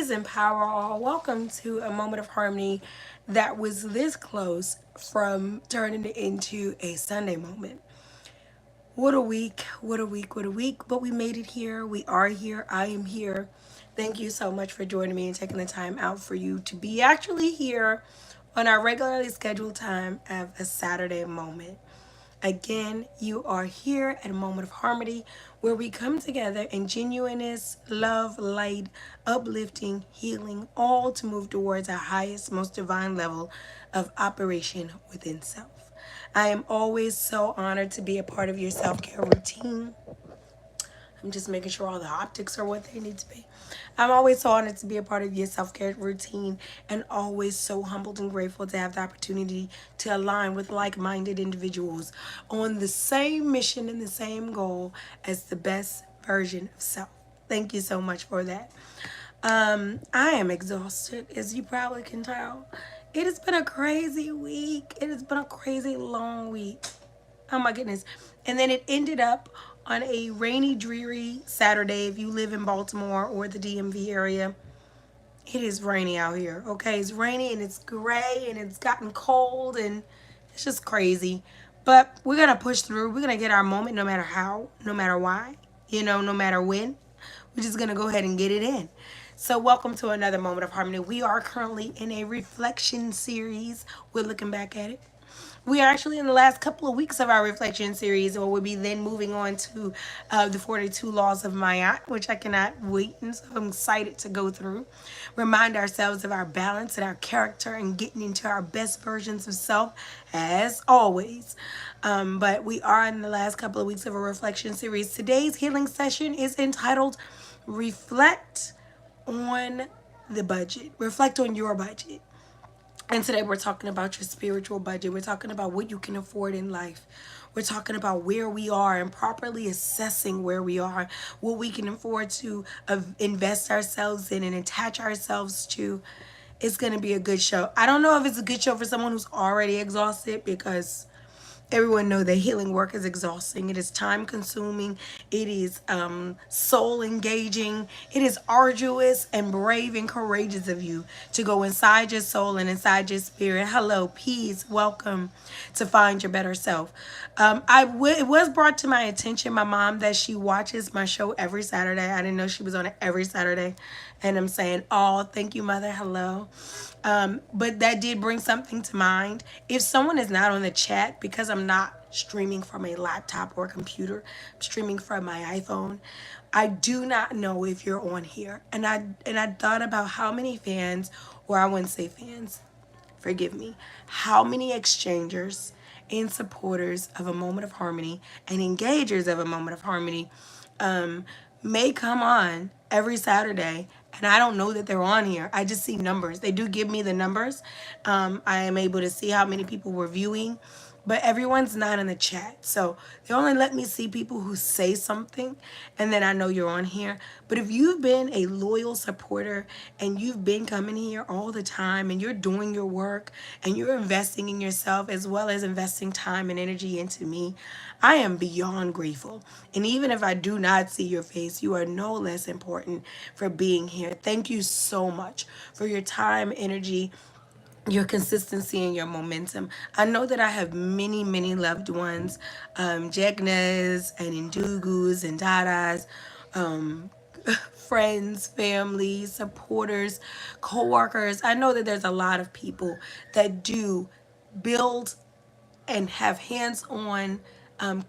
Peace and power all. Welcome to a moment of harmony that was this close from turning it into a Sunday moment. What a week, what a week, what a week. But we made it here. We are here. I am here. Thank you so much for joining me and taking the time out for you to be actually here on our regularly scheduled time of a Saturday moment. Again, you are here at a moment of harmony where we come together in genuineness, love, light, uplifting, healing, all to move towards our highest, most divine level of operation within self. I am always so honored to be a part of your self care routine. I'm just making sure all the optics are what they need to be. I'm always so honored to be a part of your self care routine and always so humbled and grateful to have the opportunity to align with like minded individuals on the same mission and the same goal as the best version of self. Thank you so much for that. I am exhausted, as you probably can tell. It has been a crazy week. It has been a crazy long week. Oh my goodness. And then it ended up on a rainy, dreary Saturday. If you live in Baltimore or the DMV area, it is rainy out here. Okay, it's rainy and it's gray and it's gotten cold and it's just crazy. But we're going to push through. We're going to get our moment no matter how, no matter why, no matter when. We're just going to go ahead and get it in. So welcome to another moment of harmony. We are currently in a reflection series. We're looking back at it. We are actually in the last couple of weeks of our reflection series, or we'll be then moving on to the 42 Laws of Maya, which I cannot wait, and so I'm excited to go through. Remind ourselves of our balance and our character and getting into our best versions of self, as always. But we are in the last couple of weeks of a reflection series. Today's healing session is entitled Reflect on the Budget. Reflect on your budget. And today we're talking about your spiritual budget. We're talking about what you can afford in life. We're talking about where we are and properly assessing where we are, what we can afford to invest ourselves in and attach ourselves to. It's going to be a good show. I don't know if it's a good show for someone who's already exhausted, because everyone know that healing work is exhausting. It is time consuming. It is soul engaging. It is arduous and brave and courageous of you to go inside your soul and inside your spirit. Hello, peace. Welcome to find your better self. It was brought to my attention, my mom, that she watches my show every Saturday. I didn't know she was on it every Saturday. And I'm saying, oh, thank you, mother. Hello. But that did bring something to mind. If someone is not on the chat, because I'm not streaming from a laptop or a computer, I'm streaming from my iPhone, I do not know if you're on here. And I thought about how many fans, or I wouldn't say fans, forgive me, how many exchangers and supporters of a moment of harmony and engagers of a moment of harmony may come on every Saturday, and I don't know that they're on here. I just see numbers. They do give me the numbers. I am able to see how many people were viewing, but everyone's not in the chat. So they only let me see people who say something, and then I know you're on here. But if you've been a loyal supporter and you've been coming here all the time and you're doing your work and you're investing in yourself as well as investing time and energy into me, I am beyond grateful. And even if I do not see your face, you are no less important for being here. Thank you so much for your time, energy, your consistency, and your momentum. I know that I have many, many loved ones, Jegnas and Indugus and Dadas, friends, family, supporters, co-workers. I know that there's a lot of people that do build and have hands-on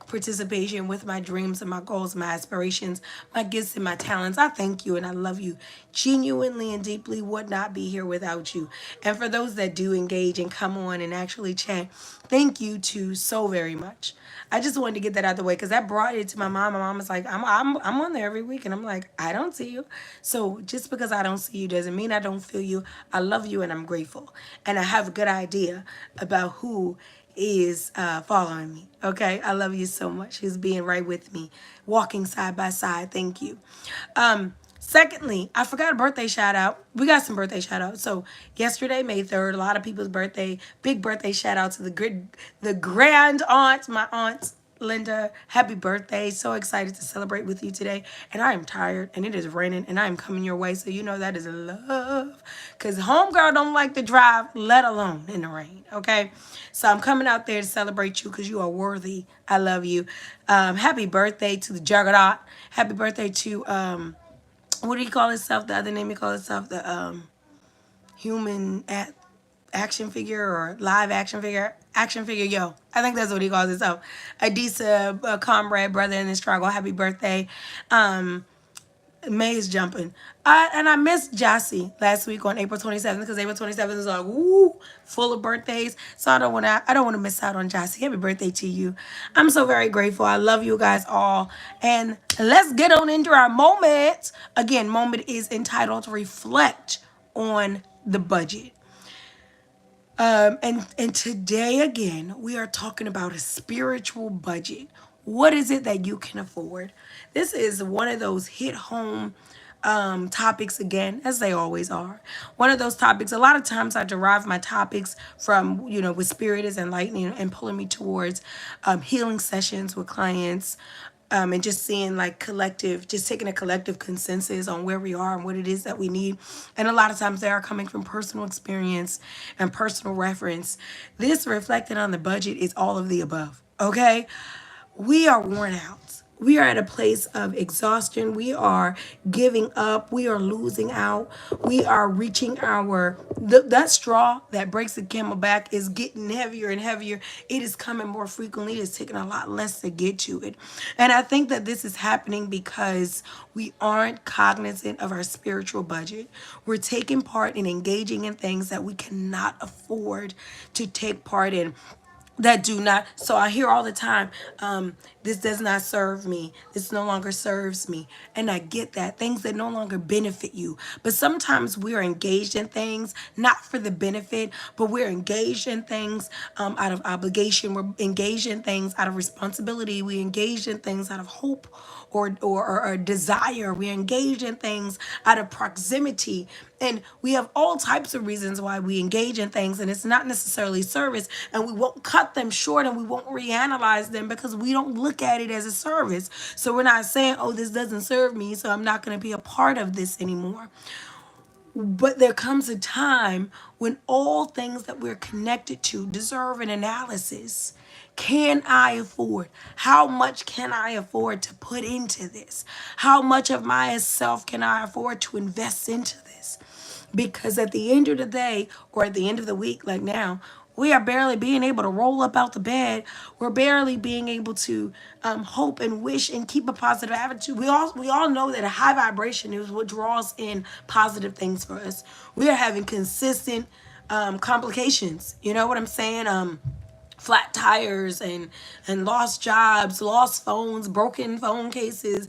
participation with my dreams and my goals, my aspirations, my gifts and my talents. I thank you and I love you genuinely and deeply. Would not be here without you. And for those that do engage and come on and actually chat, thank you too so very much. I just wanted to get that out of the way because that brought it to my mom. My mom was like, I'm on there every week. And I'm like, I don't see you. So just because I don't see you doesn't mean I don't feel you. I love you and I'm grateful. And I have a good idea about who is following me. Okay, I love you so much. He's being right with me, walking side by side. Thank you. Secondly, I forgot a birthday shout out. We got some birthday shout outs. So yesterday, May 3rd, a lot of people's birthday. Big birthday shout out to the grand aunt, my aunt. Linda, happy birthday. So excited to celebrate with you today. And I am tired and it is raining and I am coming your way. So you know that is love. Because homegirl don't like to drive, let alone in the rain. Okay. So I'm coming out there to celebrate you because you are worthy. I love you. Happy birthday to the Juggernaut. Happy birthday to what do you call itself? The other name you call itself? The human action figure or live action figure, yo, I think that's what he calls himself. Adisa, a comrade, brother in the struggle, happy birthday. May is jumping. And I missed Jassy last week on April 27th because April 27th is like woo, full of birthdays. So I don't want to miss out on Jassy. Happy birthday to you. I'm so very grateful. I love you guys all. And let's get on into our moment. Again, moment is entitled Reflect on the Budget. And today again, we are talking about a spiritual budget. What is it that you can afford? This is one of those hit home topics again, as they always are. One of those topics. A lot of times, I derive my topics from with Spirit is enlightening and pulling me towards healing sessions with clients, and just seeing like just taking a collective consensus on where we are and what it is that we need. And a lot of times they are coming from personal experience and personal reference. This reflecting on the budget is all of the above. Okay. We are worn out. We are at a place of exhaustion. We are giving up. We are losing out. We are reaching that straw that breaks the camel back is getting heavier and heavier. It is coming more frequently. It is taking a lot less to get to it. And I think that this is happening because we aren't cognizant of our spiritual budget. We're taking part in engaging in things that we cannot afford to take part in, that do not. So I hear all the time, this does not serve me, this no longer serves me. And I get that, things that no longer benefit you. But sometimes we're engaged in things not for the benefit, but we're engaged in things out of obligation. We're engaged in things out of responsibility. We engaged in things out of hope or desire. We're engaged in things out of proximity. And we have all types of reasons why we engage in things, and it's not necessarily service. And we won't cut them short and we won't reanalyze them because we don't look at it as a service. So we're not saying, oh, this doesn't serve me, so I'm not going to be a part of this anymore. But there comes a time when all things that we're connected to deserve an analysis. Can I afford? How much can I afford to put into this? How much of myself can I afford to invest into this? Because at the end of the day, or at the end of the week, like now, we are barely being able to roll up out the bed. We're barely being able to hope and wish and keep a positive attitude. We all know that a high vibration is what draws in positive things for us. We are having consistent complications. You know what I'm saying? Flat tires and lost jobs, lost phones, broken phone cases,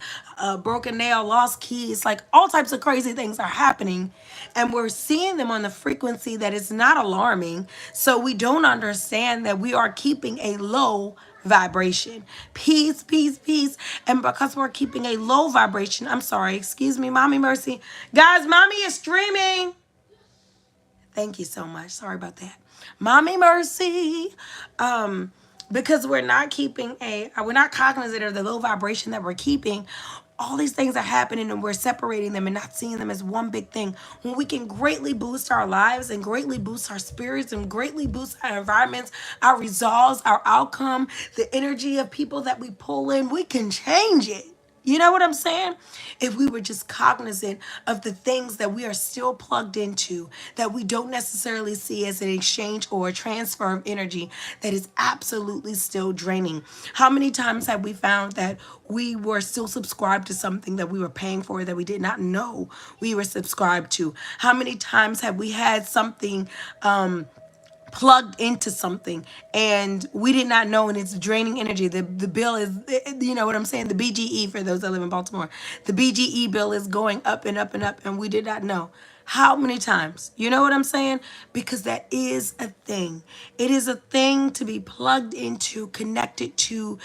broken nail, lost keys, like all types of crazy things are happening, and we're seeing them on the frequency that is not alarming. So we don't understand that we are keeping a low vibration. Peace, peace, peace. And because we're keeping a low vibration, I'm sorry, excuse me, Mommy Mercy. Guys, Mommy is streaming. Thank you so much. Sorry about that. Mommy Mercy. Because we're not cognizant of the low vibration that we're keeping. All these things are happening and we're separating them and not seeing them as one big thing. When we can greatly boost our lives and greatly boost our spirits and greatly boost our environments, our results, our outcome, the energy of people that we pull in, we can change it. You know what I'm saying? If we were just cognizant of the things that we are still plugged into, that we don't necessarily see as an exchange or a transfer of energy that is absolutely still draining. How many times have we found that we were still subscribed to something that we were paying for that we did not know we were subscribed to? How many times have we had something plugged into something and we did not know, and it's draining energy? The bill is, you know what I'm saying, the BGE, for those that live in Baltimore, the BGE bill is going up and up and up, and we did not know. How many times? You know what I'm saying? Because that is a thing. It is a thing to be plugged into, connected to,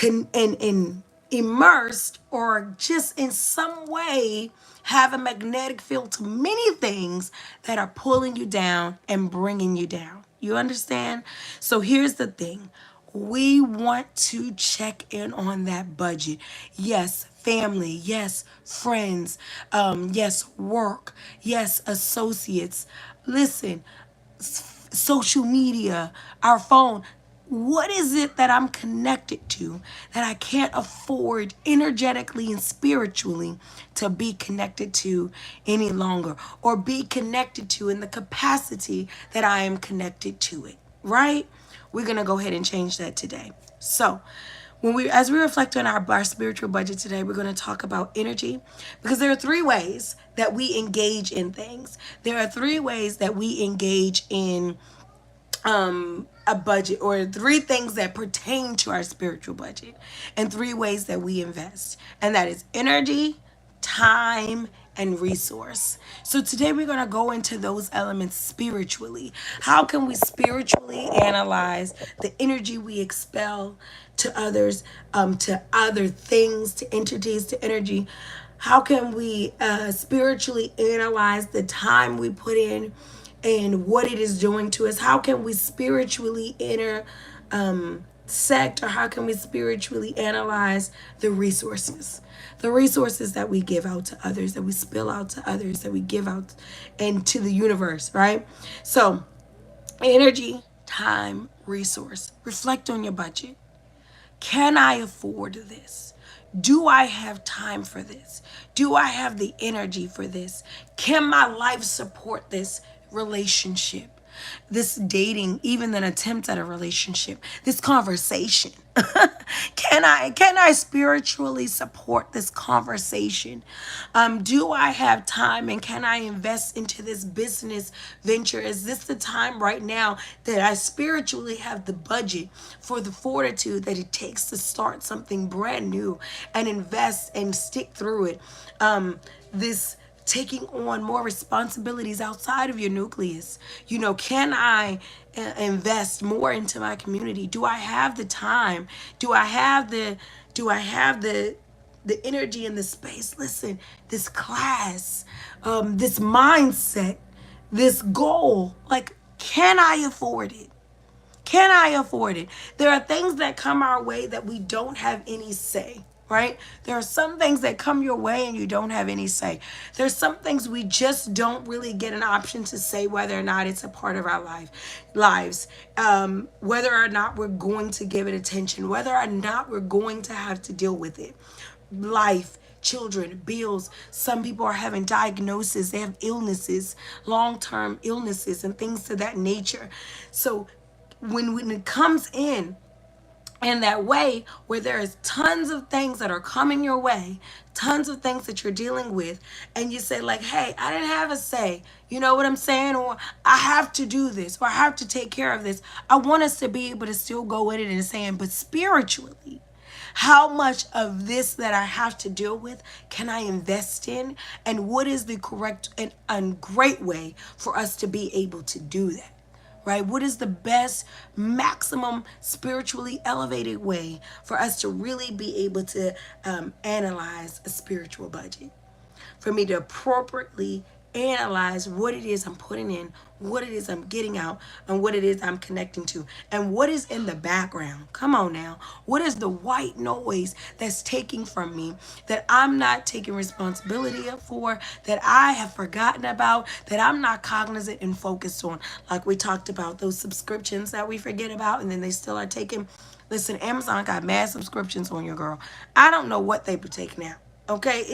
and immersed, or just in some way have a magnetic field to many things that are pulling you down and bringing you down. You understand? So here's the thing. we want to check in on that budget. Yes, family. Yes, friends. Yes, work. Yes, associates. Listen, social media, our phone. What is it that I'm connected to that I can't afford energetically and spiritually to be connected to any longer, or be connected to in the capacity that I am connected to it, right? We're going to go ahead and change that today. So, as we reflect on our spiritual budget today, we're going to talk about energy, because there are three ways that we engage in things. There are three ways that we engage in a budget, or three things that pertain to our spiritual budget, and three ways that we invest, and that is energy, time, and resource. So today we're going to go into those elements spiritually. How can we spiritually analyze the energy we expel to others, to other things, to entities, to energy? How can we spiritually analyze the time we put in and what it is doing to us? How can we spiritually intersect, or how can we spiritually analyze the resources? The resources that we give out to others, that we spill out to others, that we give out into the universe, right? So, energy, time, resource. Reflect on your budget. Can I afford this? Do I have time for this? Do I have the energy for this? Can my life support this relationship? This dating, even an attempt at a relationship, this conversation. Can I spiritually support this conversation? Do I have time, and can I invest into this business venture? Is this the time right now that I spiritually have the budget for the fortitude that it takes to start something brand new and invest and stick through it? This taking on more responsibilities outside of your nucleus. Can I invest more into my community? Do I have the time? Do I have the energy and the space? Listen, this class, this mindset, this goal, like, can I afford it? Can I afford it? There are things that come our way that we don't have any say, right? There are some things that come your way and you don't have any say. There's some things we just don't really get an option to say whether or not it's a part of our lives, whether or not we're going to give it attention, whether or not we're going to have to deal with it. Life, children, bills. Some people are having diagnoses. They have illnesses, long-term illnesses, and things to that nature. So when it comes in that way, where there is tons of things that are coming your way, tons of things that you're dealing with, and you say, like, hey, I didn't have a say, you know what I'm saying? Or I have to do this, or I have to take care of this. I want us to be able to still go in it and saying, but spiritually, how much of this that I have to deal with can I invest in? And what is the correct and great way for us to be able to do that? Right? What is the best, maximum spiritually elevated way for us to really be able to analyze a spiritual budget? For me to appropriately analyze what it is I'm putting in, what it is I'm getting out, and what it is I'm connecting to, and what is in the background. Come on now. What is the white noise that's taking from me that I'm not taking responsibility for, that I have forgotten about, that I'm not cognizant and focused on? Like we talked about, those subscriptions that we forget about and then they still are taking. Listen, Amazon got mad subscriptions on your girl. I don't know what they be taking out. Okay,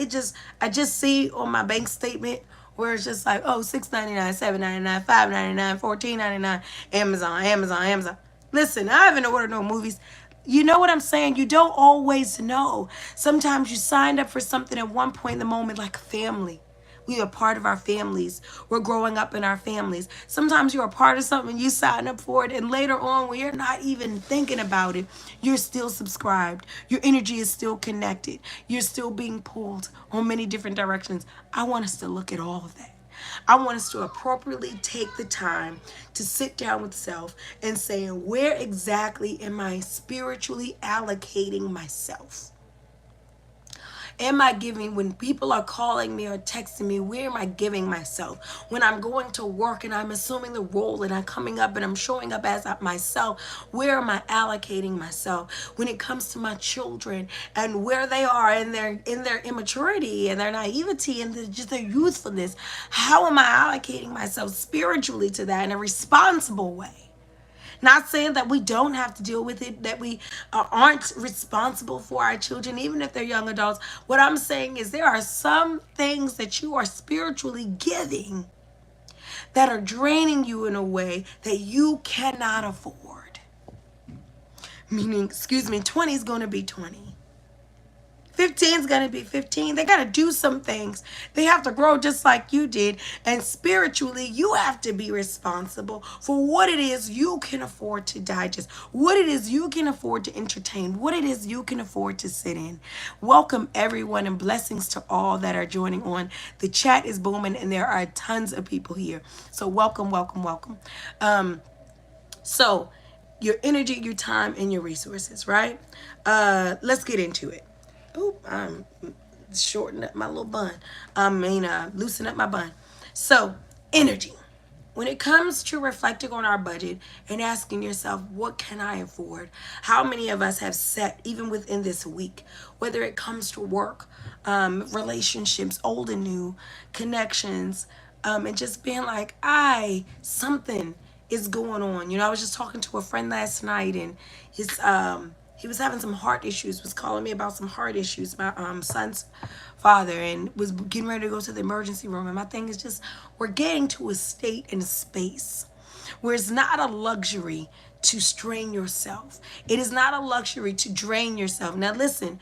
I just see on my bank statement where it's just like, oh, $6.99, $7.99, $5.99, $14.99, Amazon. Listen, I haven't ordered no movies. You know what I'm saying? You don't always know. Sometimes you signed up for something at one point in the moment, like family. We are part of our families. We're growing up in our families. Sometimes you're a part of something, you sign up for it, and later on, when you're not even thinking about it, you're still subscribed. Your energy is still connected. You're still being pulled on many different directions. I want us to look at all of that. I want us to appropriately take the time to sit down with self and saying, where exactly am I spiritually allocating myself? Am I giving when people are calling me or texting me? Where am I giving myself? When I'm going to work and I'm assuming the role and I'm coming up and I'm showing up as myself, where am I allocating myself? When it comes to my children and where they are in their immaturity and their naivety and just their youthfulness, how am I allocating myself spiritually to that in a responsible way? Not saying that we don't have to deal with it, that we aren't responsible for our children, even if they're young adults. What I'm saying is there are some things that you are spiritually giving that are draining you in a way that you cannot afford. Meaning, excuse me, 20 is going to be 20. 15 is going to be 15. They got to do some things. They have to grow just like you did. And spiritually, you have to be responsible for what it is you can afford to digest, what it is you can afford to entertain, what it is you can afford to sit in. Welcome, everyone, and blessings to all that are joining on. The chat is booming, and there are tons of people here. So welcome, welcome, welcome. So your energy, your time, and your resources, right? Let's get into it. Oop, I'm shortening up my little bun. Loosen up my bun. So, energy. When it comes to reflecting on our budget and asking yourself, what can I afford? How many of us have set, even within this week, whether it comes to work, relationships, old and new, connections, and just being like, something is going on. You know, I was just talking to a friend last night, and he was having some heart issues, was calling me about some heart issues, my son's father, and was getting ready to go to the emergency room. And my thing is just, we're getting to a state and a space where it's not a luxury to strain yourself. It is not a luxury to drain yourself. Now listen,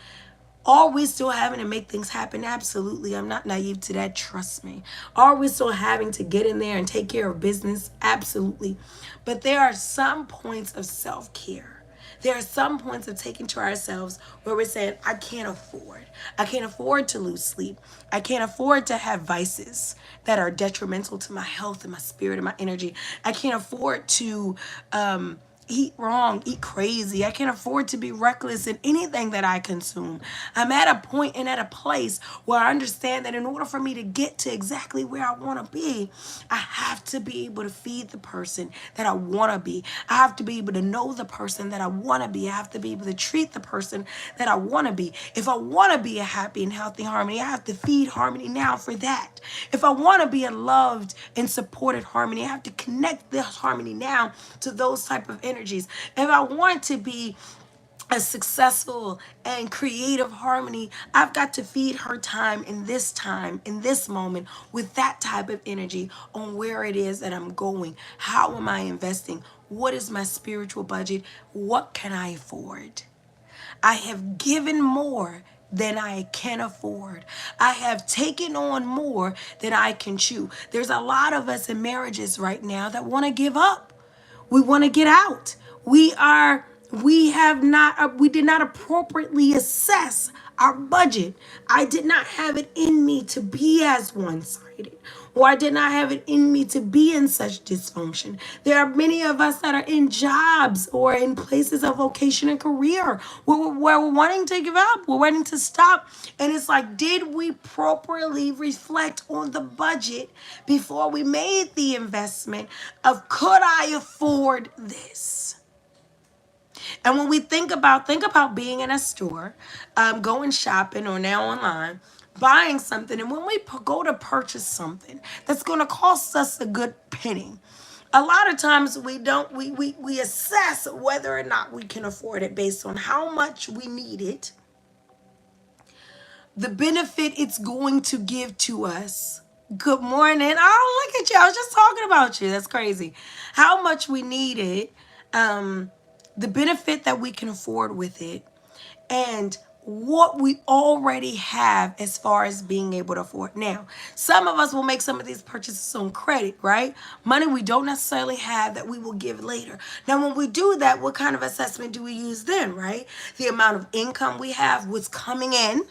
are we still having to make things happen? Absolutely. I'm not naive to that. Trust me. Are we still having to get in there and take care of business? Absolutely. But there are some points of self-care. There are some points of taking to ourselves where we're saying, I can't afford. I can't afford to lose sleep. I can't afford to have vices that are detrimental to my health and my spirit and my energy. I can't afford to eat wrong, eat crazy. I can't afford to be reckless in anything that I consume. I'm at a point and at a place where I understand that in order for me to get to exactly where I want to be, I have to be able to feed the person that I want to be. I have to be able to know the person that I want to be. I have to be able to treat the person that I want to be. If I want to be a happy and healthy harmony, I have to feed harmony now for that. If I want to be a loved and supported harmony, I have to connect this harmony now to those type of energies. If I want to be a successful and creative harmony, I've got to feed her time, in this moment, with that type of energy on where it is that I'm going. How am I investing? What is my spiritual budget? What can I afford? I have given more than I can afford. I have taken on more than I can chew. There's a lot of us in marriages right now that want to give up. We want to get out. We did not appropriately assess our budget. I did not have it in me to be as one-sided, or I did not have it in me to be in such dysfunction. There are many of us that are in jobs or in places of vocation and career where we're wanting to give up, we're wanting to stop. And it's like, did we properly reflect on the budget before we made the investment of, could I afford this? And when we think about being in a store, going shopping or now online, buying something, and when we go to purchase something that's going to cost us a good penny, a lot of times we assess whether or not we can afford it based on how much we need it, the benefit it's going to give to us. Good morning. Oh, look at you. I was just talking about you. That's crazy. How much we need it, the benefit that we can afford with it, and what we already have as far as being able to afford. Now, some of us will make some of these purchases on credit, right? Money we don't necessarily have that we will give later. Now, when we do that, what kind of assessment do we use then, right? The amount of income we have, what's coming in,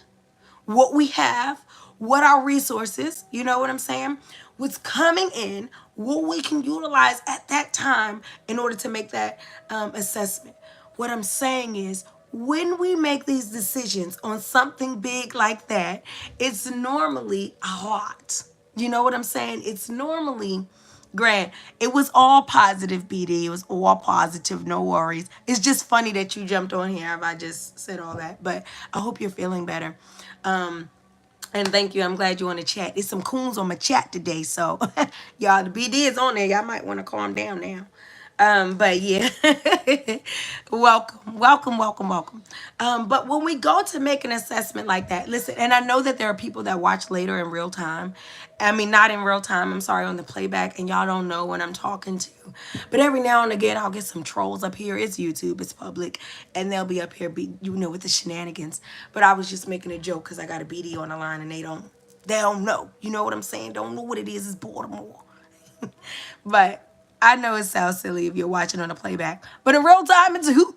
what we have, what our resources, you know what I'm saying? What's coming in, what we can utilize at that time in order to make that assessment. What I'm saying is, when we make these decisions on something big like that, it's normally a lot. You know what I'm saying? It's normally grand. It was all positive, BD. It was all positive. No worries. It's just funny that you jumped on here if I just said all that. But I hope you're feeling better. And thank you. I'm glad you want to chat. There's some coons on my chat today. So, y'all, the BD is on there. Y'all might want to calm down now. But yeah, welcome, welcome, welcome, welcome. But when we go to make an assessment like that, listen, and I know that there are people that watch later in real time. I mean, not in real time, I'm sorry, on the playback, and y'all don't know when I'm talking to. But every now and again, I'll get some trolls up here. It's YouTube, it's public, and they'll be up here, with the shenanigans. But I was just making a joke because I got a BD on the line and they don't know. You know what I'm saying? Don't know what it is. It's Baltimore. But I know it sounds silly if you're watching on a playback, but in real time it's a hoot.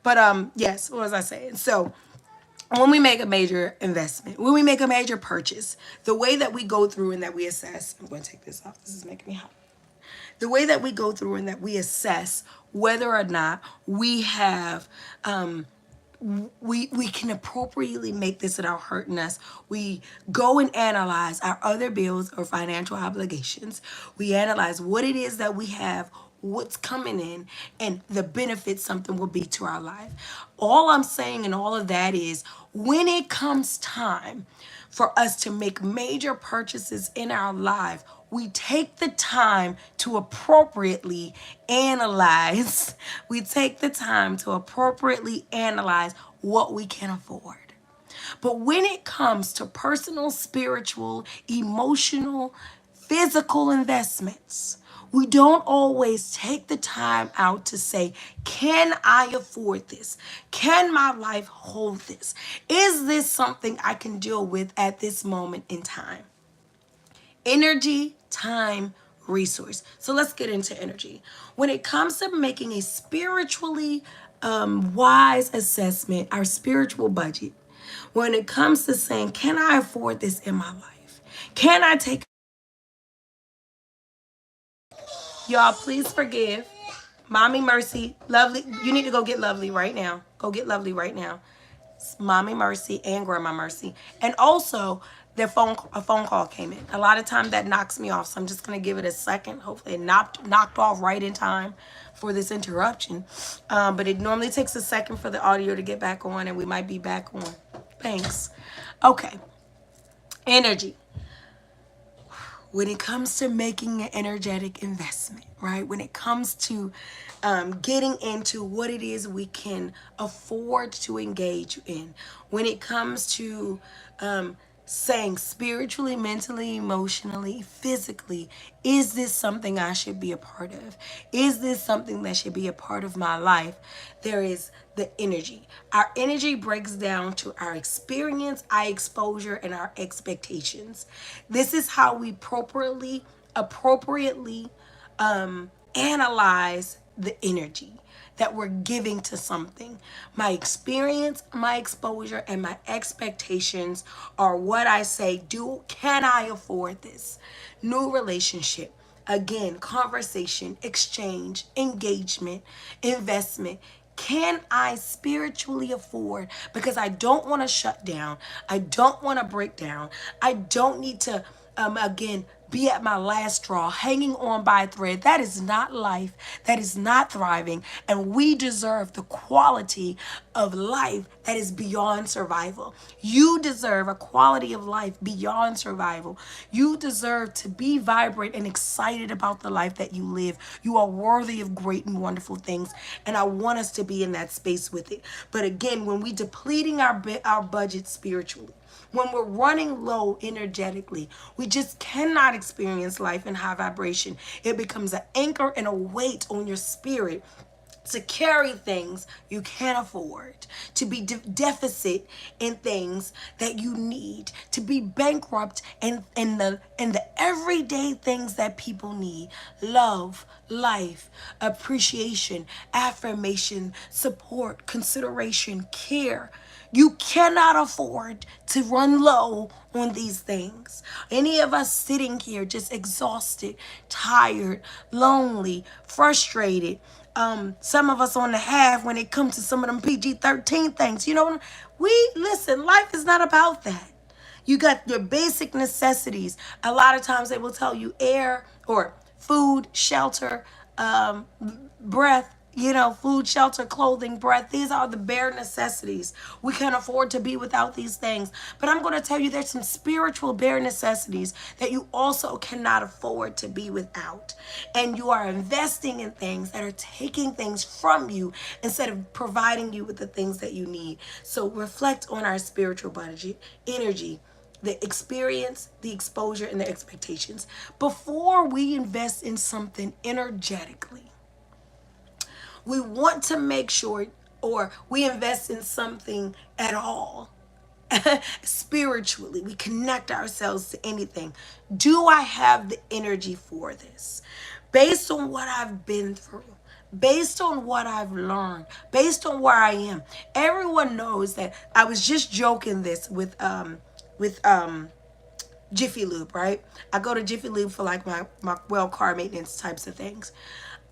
But yes, what was I saying? So when we make a major investment, when we make a major purchase, the way that we go through and that we assess, I'm going to take this off. This is making me hot. The way that we go through and that we assess whether or not we have we can appropriately make this without hurting us. We go and analyze our other bills or financial obligations. We analyze what it is that we have, what's coming in, and the benefit something will be to our life. All I'm saying in all of that is when it comes time for us to make major purchases in our life, we take the time to appropriately analyze. We take the time to appropriately analyze what we can afford. But when it comes to personal, spiritual, emotional, physical investments, we don't always take the time out to say, can I afford this? Can my life hold this? Is this something I can deal with at this moment in time? Energy, time, resource. So let's get into energy. When it comes to making a spiritually wise assessment, our spiritual budget, when it comes to saying, can I afford this in my life? Can I take, y'all, please forgive. Mommy Mercy, Lovely, you need to go get Lovely right now. Go get Lovely right now. Mommy Mercy and Grandma Mercy. And also, a phone call came in. A lot of time that knocks me off, so I'm just gonna give it a second. Hopefully, it knocked off right in time for this interruption. But it normally takes a second for the audio to get back on, and we might be back on. Thanks. Okay. Energy. When it comes to making an energetic investment, right? When it comes to getting into what it is we can afford to engage in, when it comes to saying spiritually, mentally, emotionally, physically, is this something I should be a part of? Is this something that should be a part of my life? There is the energy. Our energy breaks down to our experience, our exposure, and our expectations. This is how we appropriately analyze the energy that we're giving to something. My experience, my exposure, and my expectations are what I say, can I afford this? New relationship. Again, conversation, exchange, engagement, investment. Can I spiritually afford? Because I don't want to shut down. I don't want to break down. I don't need to, again, be at my last straw, hanging on by a thread. That is not life. That is not thriving. And we deserve the quality of life that is beyond survival. You deserve a quality of life beyond survival. You deserve to be vibrant and excited about the life that you live. You are worthy of great and wonderful things. And I want us to be in that space with it. But again, when we depleting our budget spiritually, when we're running low energetically, we just cannot experience life in high vibration. It becomes an anchor and a weight on your spirit to carry things you can't afford, to be deficit in things that you need, to be bankrupt in the everyday things that people need: love, life, appreciation, affirmation, support, consideration, care. You cannot afford to run low on these things. Any of us sitting here just exhausted, tired, lonely, frustrated, some of us on the half when it comes to some of them PG-13 things. You know, listen, life is not about that. You got your basic necessities. A lot of times they will tell you air or food, shelter, um, breath, food, shelter, clothing, breath. These are the bare necessities. We can't afford to be without these things. But I'm going to tell you there's some spiritual bare necessities that you also cannot afford to be without. And you are investing in things that are taking things from you instead of providing you with the things that you need. So reflect on our spiritual budget, energy, the experience, the exposure, and the expectations before we invest in something energetically. We want to make sure, or we invest in something at all. Spiritually, we connect ourselves to anything. Do I have the energy for this? Based on what I've been through, based on what I've learned, based on where I am. Everyone knows that I was just joking this with Jiffy Lube, right? I go to Jiffy Lube for like my well car maintenance types of things.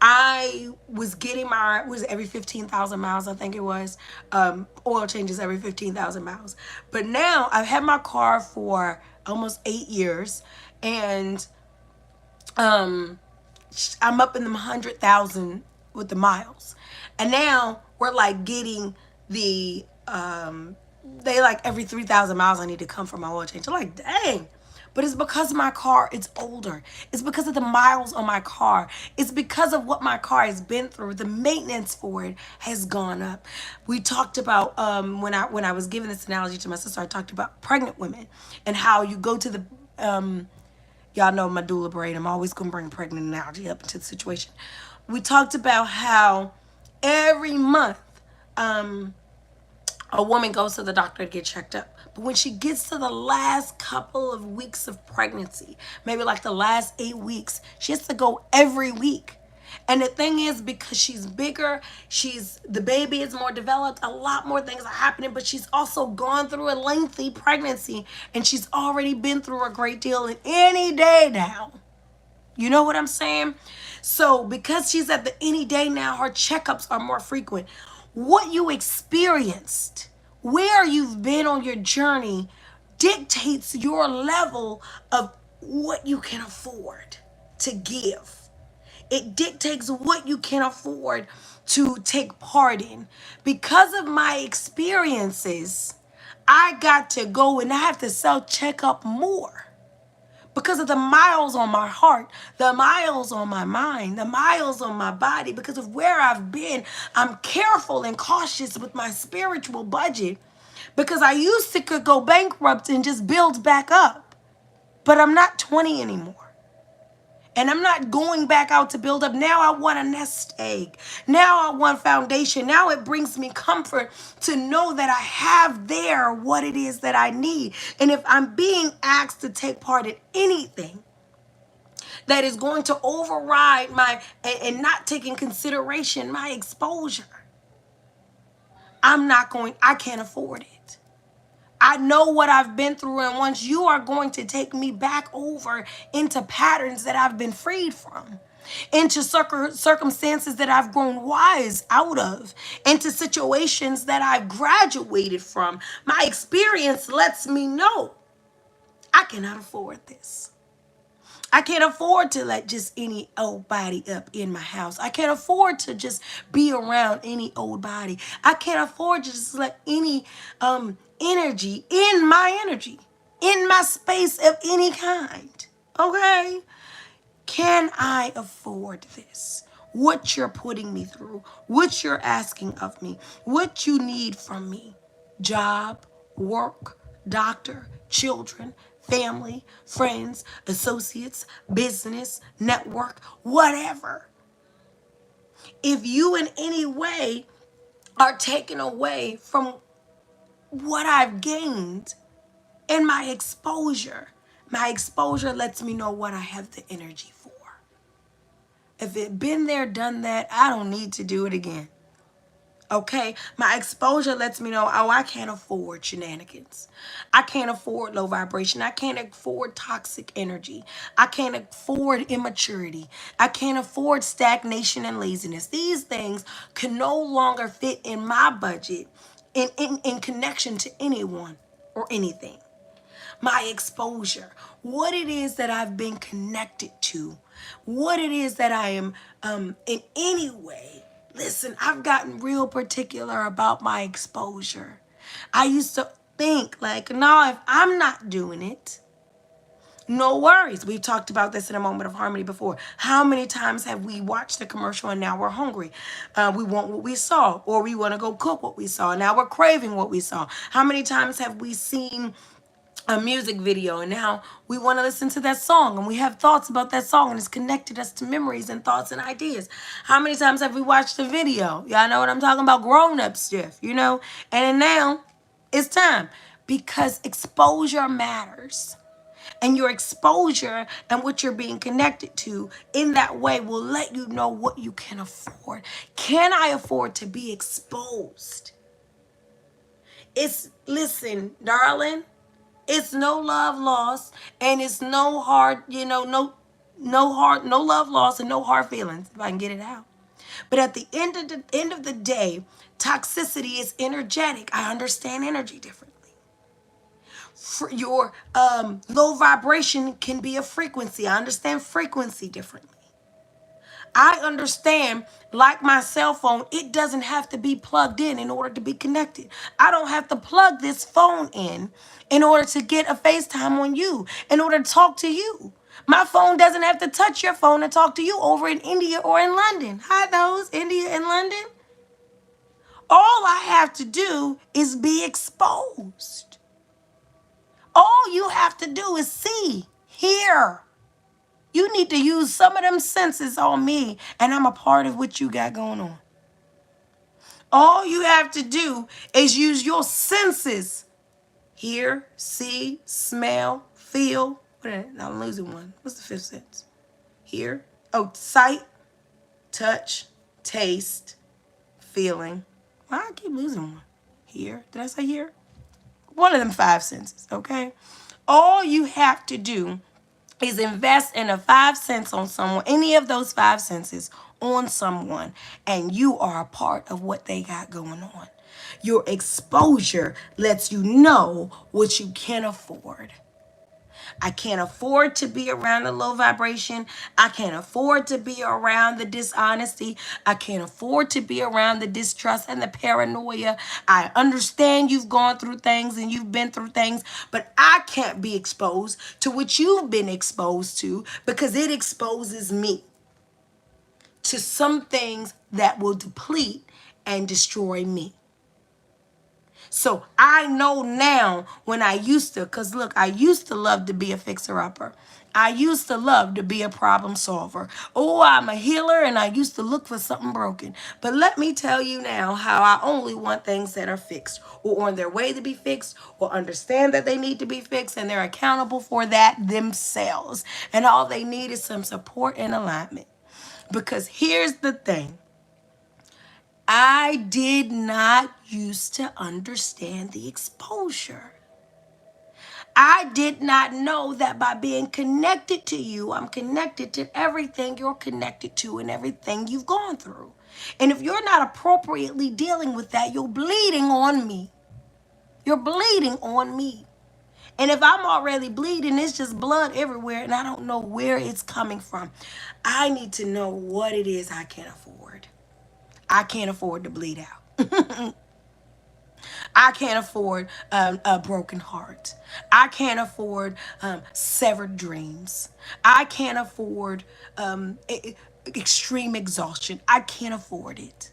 I was getting was every 15,000 miles, I think it was. Oil changes every 15,000 miles. But now I've had my car for almost 8 years, and I'm up in the 100,000 with the miles. And now we're like getting they like every 3,000 miles I need to come for my oil change. I'm like, dang. But it's because my car is older. It's because of the miles on my car. It's because of what my car has been through. The maintenance for it has gone up. We talked about when I was giving this analogy to my sister, I talked about pregnant women and how you go to the y'all know my doula brain. I'm always gonna bring pregnant analogy up into the situation. We talked about how every month a woman goes to the doctor to get checked up. But when she gets to the last couple of weeks of pregnancy, maybe like the last 8 weeks, she has to go every week. And the thing is, because she's bigger, the baby is more developed, a lot more things are happening, but she's also gone through a lengthy pregnancy and she's already been through a great deal, and any day now. You know what I'm saying? So because she's at the any day now, her checkups are more frequent. What you experienced, where you've been on your journey, dictates your level of what you can afford to give. It dictates what you can afford to take part in. Because of my experiences, I got to go and I have to self-check up more. Because of the miles on my heart, the miles on my mind, the miles on my body, because of where I've been, I'm careful and cautious with my spiritual budget. Because I used to could go bankrupt and just build back up. But I'm not 20 anymore. And I'm not going back out to build up. Now I want a nest egg. Now I want foundation. Now it brings me comfort to know that I have there what it is that I need. And if I'm being asked to take part in anything that is going to override and not take in consideration my exposure, I can't afford it. I know what I've been through, and once you are going to take me back over into patterns that I've been freed from, into circumstances that I've grown wise out of, into situations that I've graduated from, my experience lets me know I cannot afford this. I can't afford to let just any old body up in my house. I can't afford to just be around any old body. I can't afford to just let any energy, in my space of any kind. Okay? Can I afford this? What you're putting me through, what you're asking of me, what you need from me. Job, work, doctor, children, family, friends, associates, business, network, whatever. If you in any way are taken away from what I've gained and my exposure lets me know what I have the energy for. If it been there, done that, I don't need to do it again. Okay, my exposure lets me know, oh, I can't afford shenanigans. I can't afford low vibration. I can't afford toxic energy. I can't afford immaturity. I can't afford stagnation and laziness. These things can no longer fit in my budget in connection to anyone or anything. My exposure, what it is that I've been connected to, what it is that I am in any way. Listen, I've gotten real particular about my exposure. I used to think like, no, if I'm not doing it, no worries. We've talked about this in a moment of harmony before. How many times have we watched a commercial and now we're hungry? We want what we saw, or we want to go cook what we saw. Now we're craving what we saw. How many times have we seen a music video and now we want to listen to that song and we have thoughts about that song and it's connected us to memories and thoughts and ideas? How many times have we watched a video? Y'all know what I'm talking about, grown-up stuff, you know? And then now it's time, because exposure matters. And your exposure and what you're being connected to in that way will let you know what you can afford. Can I afford to be exposed? Listen, darling, it's no love lost, and it's no hard, no love lost and no hard feelings, if I can get it out. But at the end of the day, toxicity is energetic. I understand energy differently. For your low vibration can be a frequency. I understand frequency differently. I understand, like my cell phone, it doesn't have to be plugged in order to be connected. I don't have to plug this phone in order to get a FaceTime on you, in order to talk to you. My phone doesn't have to touch your phone to talk to you over in India or in London. Hi, those, India and London. All I have to do is be exposed. All you have to do is see, hear. You need to use some of them senses on me, and I'm a part of what you got going on. All you have to do is use your senses. Hear, see, smell, feel. I'm losing one. What's the fifth sense? Hear. Oh, sight, touch, taste, feeling. Why I keep losing one? Hear. Did I say hear? One of them five senses, okay? All you have to do is invest in a 5 cents on someone, any of those 5 senses on someone, and you are a part of what they got going on. Your exposure lets you know what you can afford. I can't afford to be around the low vibration. I can't afford to be around the dishonesty. I can't afford to be around the distrust and the paranoia. I understand you've gone through things and you've been through things, but I can't be exposed to what you've been exposed to, because it exposes me to some things that will deplete and destroy me. So I know now when I used to, because look, I used to love to be a fixer-upper. I used to love to be a problem solver. Oh, I'm a healer, and I used to look for something broken. But let me tell you now how I only want things that are fixed or on their way to be fixed or understand that they need to be fixed, and they're accountable for that themselves. And all they need is some support and alignment. Because here's the thing. I did not used to understand the exposure. I did not know that by being connected to you, I'm connected to everything you're connected to and everything you've gone through. And if you're not appropriately dealing with that, you're bleeding on me. You're bleeding on me. And if I'm already bleeding, it's just blood everywhere and I don't know where it's coming from. I need to know what it is I can afford. I can't afford to bleed out. I can't afford a broken heart. I can't afford severed dreams. I can't afford extreme exhaustion. I can't afford it.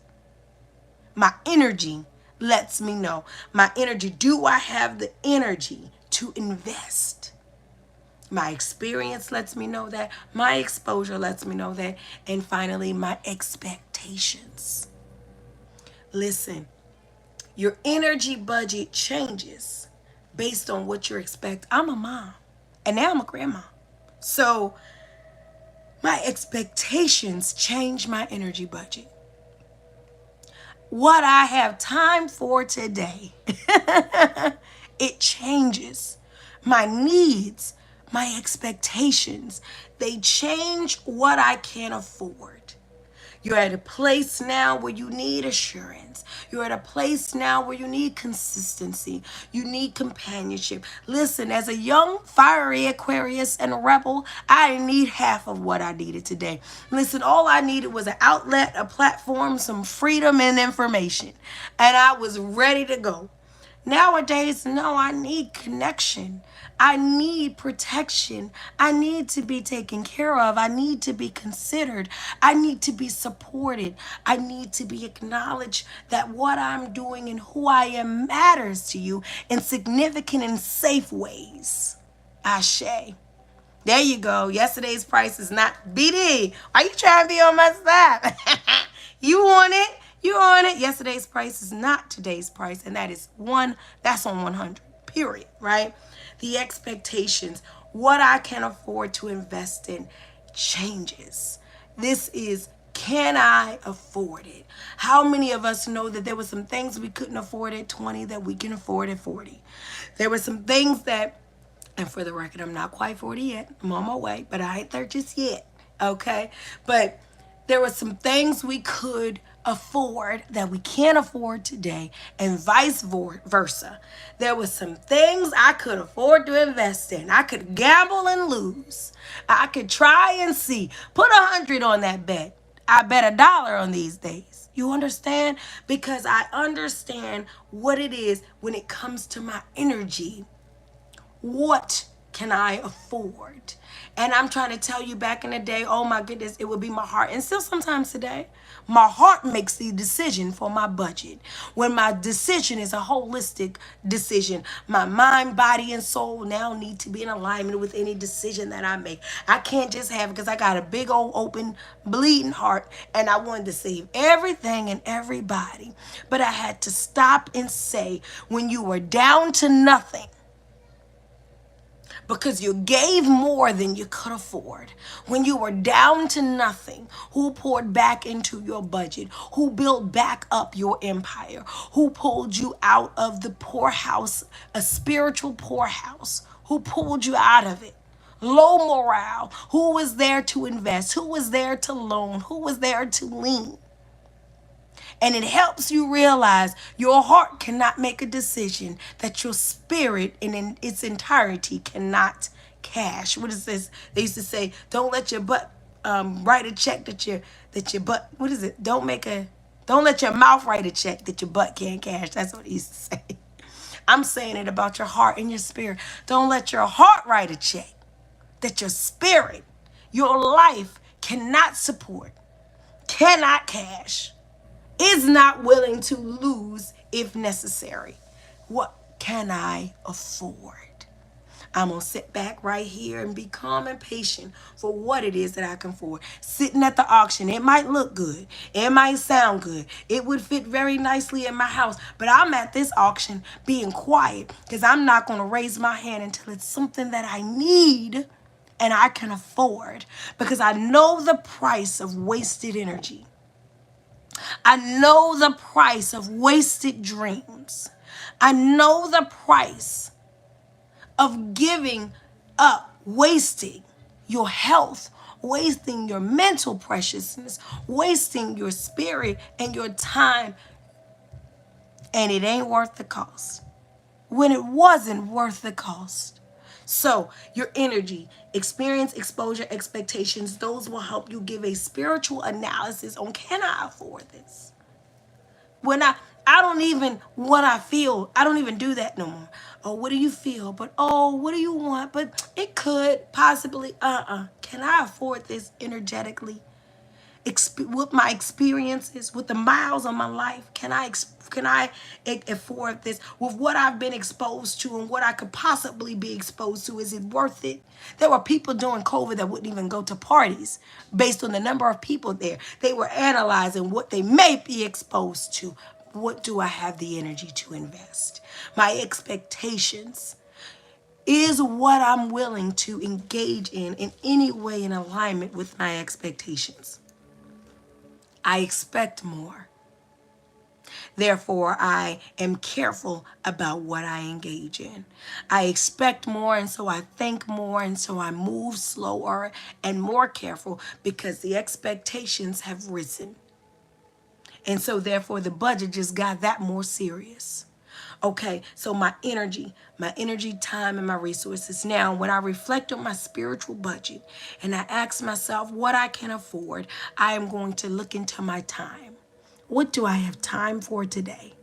My energy lets me know. My energy, do I have the energy to invest? My experience lets me know that. My exposure lets me know that. And finally, my expectations. Listen, your energy budget changes based on what you expect. I'm a mom, and now I'm a grandma. So my expectations change my energy budget. what I have time for today, it changes my needs, my expectations. They change what I can afford. You're at a place now where you need assurance. You're at a place now where you need consistency. You need companionship. Listen, as a young, fiery Aquarius and rebel, I didn't need half of what I needed today. Listen, all I needed was an outlet, a platform, some freedom, and information. And I was ready to go. Nowadays, no, I need connection. I need protection. I need to be taken care of. I need to be considered. I need to be supported. I need to be acknowledged that what I'm doing and who I am matters to you in significant and safe ways. Ashe. There you go. Yesterday's price is not BD. Are you trying to be on my side? You want it? You on it? Yesterday's price is not today's price, and that is that's on 100. Period. Right? The expectations, what I can afford to invest in, changes. This is, can I afford it? How many of us know that there were some things we couldn't afford at 20 that we can afford at 40? There were some things that, and for the record, I'm not quite 40 yet. I'm on my way, but I ain't there just yet. Okay? But there were some things we could afford that we can't afford today, and vice versa. There were some things I could afford to invest in. I could gamble and lose. I could try and see. Put 100 on that bet. I bet $1 on these days. You understand? Because I understand what it is when it comes to my energy. What can I afford? And I'm trying to tell you, back in the day, oh my goodness, it would be my heart. And still sometimes today, my heart makes the decision for my budget. When my decision is a holistic decision, my mind, body, and soul now need to be in alignment with any decision that I make. I can't just have, because I got a big old open bleeding heart and I wanted to save everything and everybody. But I had to stop and say, when you were down to nothing, because you gave more than you could afford. When you were down to nothing, who poured back into your budget? Who built back up your empire? Who pulled you out of the poorhouse, a spiritual poorhouse? Who pulled you out of it? Low morale. Who was there to invest? Who was there to loan? Who was there to lean? And it helps you realize your heart cannot make a decision that your spirit in its entirety cannot cash. What is this? They used to say, don't let your butt write a check that your butt, what is it? Don't let your mouth write a check that your butt can't cash. That's what he used to say. I'm saying it about your heart and your spirit. Don't let your heart write a check that your spirit, your life cannot support, cannot cash, is not willing to lose if necessary. What can I afford? I'm going to sit back right here and be calm and patient for what it is that I can afford. Sitting at the auction, it might look good. It might sound good. It would fit very nicely in my house. But I'm at this auction being quiet because I'm not going to raise my hand until it's something that I need and I can afford, because I know the price of wasted energy. I know the price of wasted dreams. I know the price of giving up, wasting your health, wasting your mental preciousness, wasting your spirit and your time, and it ain't worth the cost. When it wasn't worth the cost. So your energy, experience, exposure, expectations, those will help you give a spiritual analysis on, can I afford this? When I don't even what I feel, I don't even do that no more. Oh, what do you feel? But oh, what do you want? But it could possibly, can I afford this energetically? With my experiences, with the miles of my life, can I afford this? With what I've been exposed to and what I could possibly be exposed to, is it worth it? There were people during COVID that wouldn't even go to parties based on the number of people there. They were analyzing what they may be exposed to. What do I have the energy to invest? My expectations. Is what I'm willing to engage in any way in alignment with my expectations? I expect more. Therefore, I am careful about what I engage in. I expect more, and so I think more, and so I move slower and more careful because the expectations have risen. And so, therefore, the budget just got that more serious. Okay, so my energy, time, and my resources. Now, when I reflect on my spiritual budget and I ask myself what I can afford, I am going to look into my time. What do I have time for today?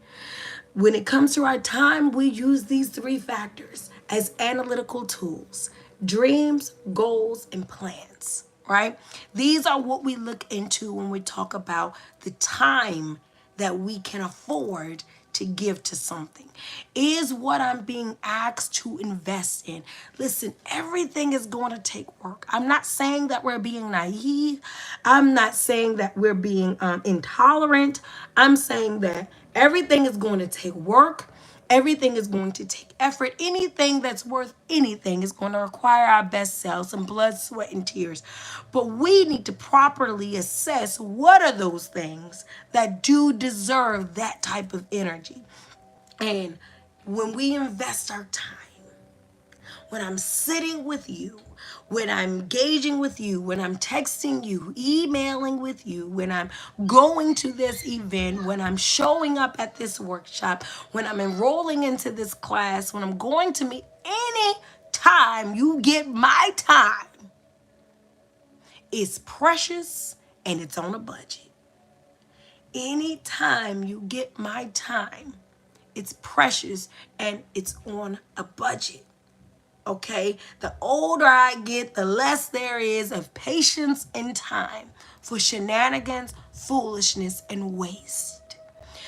When it comes to our time, we use these three factors as analytical tools: dreams, goals, and plans, right? These are what we look into when we talk about the time that we can afford to give to something. Is what I'm being asked to invest in. Listen, everything is going to take work. I'm not saying that we're being naive. I'm not saying that we're being intolerant. I'm saying that everything is going to take work. Everything is going to take effort. Anything that's worth anything is going to require our best selves and blood, sweat, and tears. But we need to properly assess what are those things that do deserve that type of energy. And when we invest our time, when I'm sitting with you, when I'm engaging with you, when I'm texting you, emailing with you, when I'm going to this event, when I'm showing up at this workshop, when I'm enrolling into this class, when I'm going to meet, any time you get my time, it's precious and it's on a budget. Anytime you get my time, it's precious and it's on a budget. Okay, the older I get, the less there is of patience and time for shenanigans, foolishness, and waste.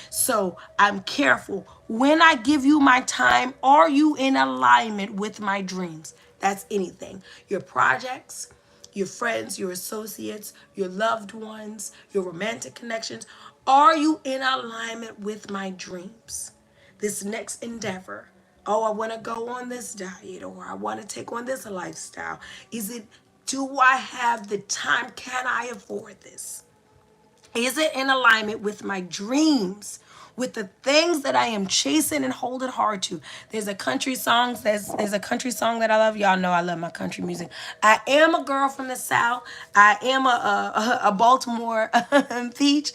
So I'm careful. When I give you my time, are you in alignment with my dreams? That's anything. Your projects, your friends, your associates, your loved ones, your romantic connections. Are you in alignment with my dreams? This next endeavor. Oh, I want to go on this diet, or I want to take on this lifestyle. Do I have the time? Can I afford this? Is it in alignment with my dreams, with the things that I am chasing and holding hard to? There's a country song that I love. Y'all know I love my country music. I am a girl from the South. I am a Baltimore peach.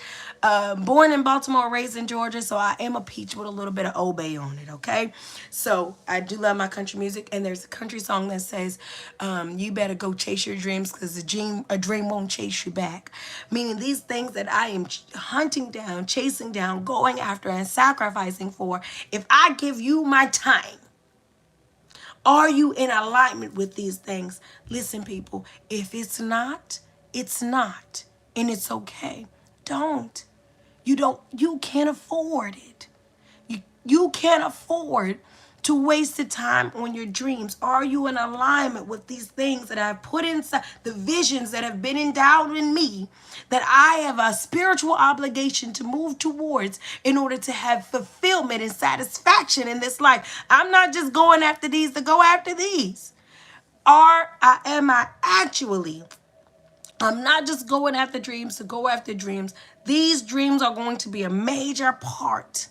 Born in Baltimore, raised in Georgia, so I am a peach with a little bit of obey on it, okay? So I do love my country music, and there's a country song that says, you better go chase your dreams because a dream won't chase you back. Meaning these things that I am hunting down, chasing down, going after, and sacrificing for, if I give you my time, are you in alignment with these things? Listen, people, if it's not, it's not, and it's okay. Don't. You can't afford it. You can't afford to waste the time on your dreams. Are you in alignment with these things that I've put inside, the visions that have been endowed in me, that I have a spiritual obligation to move towards in order to have fulfillment and satisfaction in this life? I'm not just going after these to go after these. Am I actually I'm not just going after dreams to go after dreams. These dreams are going to be a major part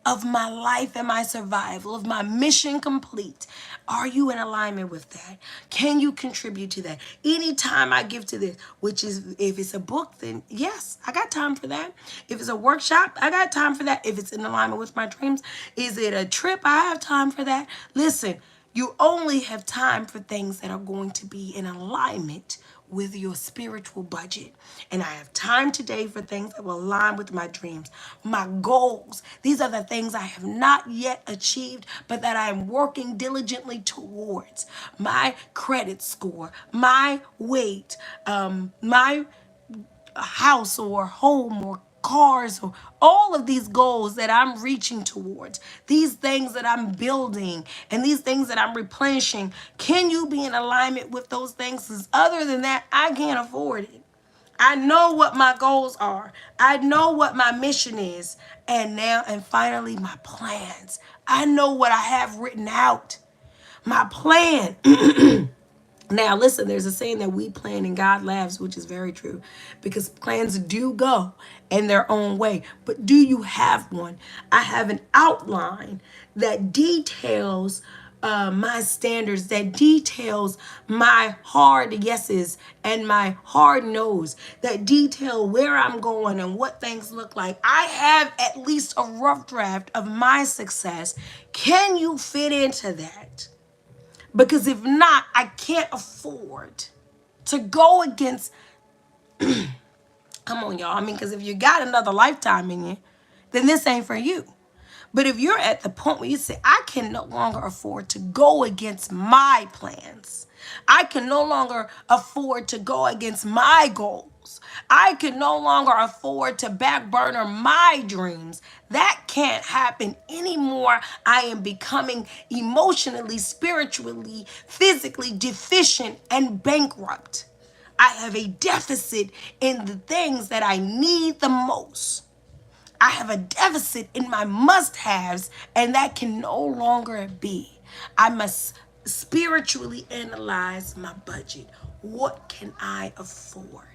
of my life and my survival, of my mission complete. Are you in alignment with that? Can you contribute to that? Anytime I give to this, which is, if it's a book, then yes, I got time for that. If it's a workshop, I got time for that. If it's in alignment with my dreams, is it a trip? I have time for that. Listen, you only have time for things that are going to be in alignment with your spiritual budget. And I have time today for things that will align with my dreams, my goals. These are the things I have not yet achieved, but that I am working diligently towards. My credit score, my weight, my house or home or cars, or all of these goals that I'm reaching towards, these things that I'm building and these things that I'm replenishing. Can you be in alignment with those things? Because other than that, I can't afford it. I know what my goals are. I know what my mission is. And finally, my plans. I know what I have written out. My plan Now, listen, there's a saying that we plan and God laughs, which is very true, because plans do go in their own way. But do you have one? I have an outline that details my standards, that details my hard yeses and my hard no's, that detail where I'm going and what things look like. I have at least a rough draft of my success. Can you fit into that? Because if not, I can't afford to go against, come on, y'all. I mean, because if you got another lifetime in you, then this ain't for you. But if you're at the point where you say, I can no longer afford to go against my plans, I can no longer afford to go against my goals, I can no longer afford to back burner my dreams. That can't happen anymore. I am becoming emotionally, spiritually, physically deficient and bankrupt. I have a deficit in the things that I need the most. I have a deficit in my must-haves, and that can no longer be. I must spiritually analyze my budget. What can I afford?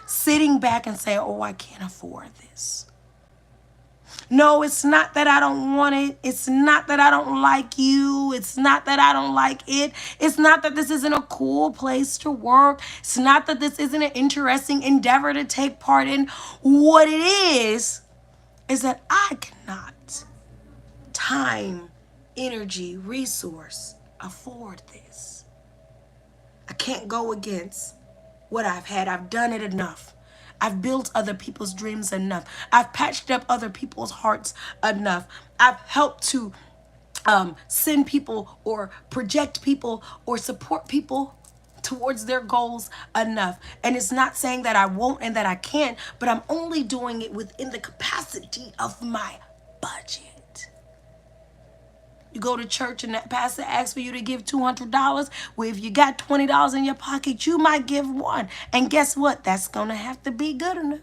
Sitting back and say, oh, I can't afford this. No, it's not that I don't want it. It's not that I don't like you. It's not that I don't like it. It's not that this isn't a cool place to work. It's not that this isn't an interesting endeavor to take part in. What it is that I cannot, time, energy, resource, afford this. I can't go against what I've had. I've done it enough. I've built other people's dreams enough. I've patched up other people's hearts enough. I've helped to send people or project people or support people towards their goals enough. And it's not saying that I won't and that I can't, but I'm only doing it within the capacity of my budget. You go to church and that pastor asks for you to give $200. Well, if you got $20 in your pocket, you might give one. And guess what? That's going to have to be good enough.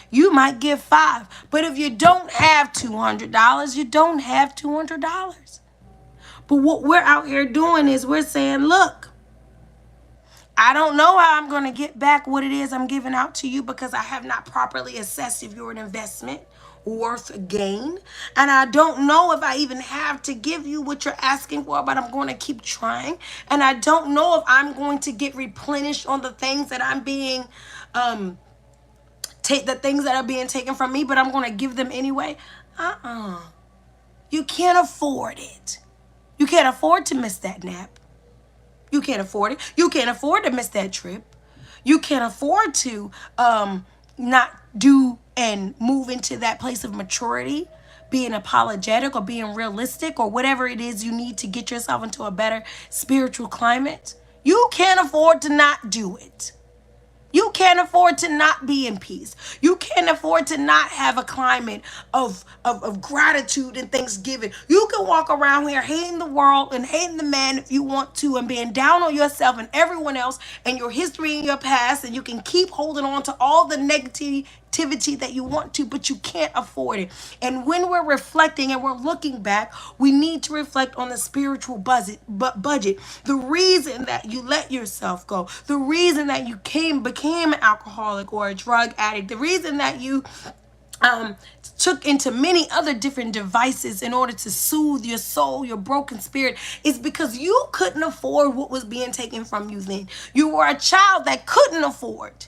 You might give five. But if you don't have $200, you don't have $200. But what we're out here doing is we're saying, look, I don't know how I'm going to get back what it is I'm giving out to you because I have not properly assessed if you're an investment worth a gain. And I don't know if I even have to give you what you're asking for, but I'm going to keep trying. And I don't know if I'm going to get replenished on the things that I'm being, the things that are being taken from me, but I'm going to give them anyway. You can't afford it. You can't afford to miss that nap. You can't afford it. You can't afford to miss that trip. You can't afford to not do and move into that place of maturity, being apologetic or being realistic or whatever it is you need to get yourself into a better spiritual climate. You can't afford to not do it. You can't afford to not be in peace. You can't afford to not have a climate of gratitude and thanksgiving. You can walk around here hating the world and hating the man if you want to and being down on yourself and everyone else and your history and your past, and you can keep holding on to all the negativity that you want to, but you can't afford it. And when we're reflecting and we're looking back, we need to reflect on the spiritual budget. The reason that you let yourself go, the reason that you became an alcoholic or a drug addict, the reason that you took into many other different devices in order to soothe your soul, your broken spirit, is because you couldn't afford what was being taken from you then. You were a child that couldn't afford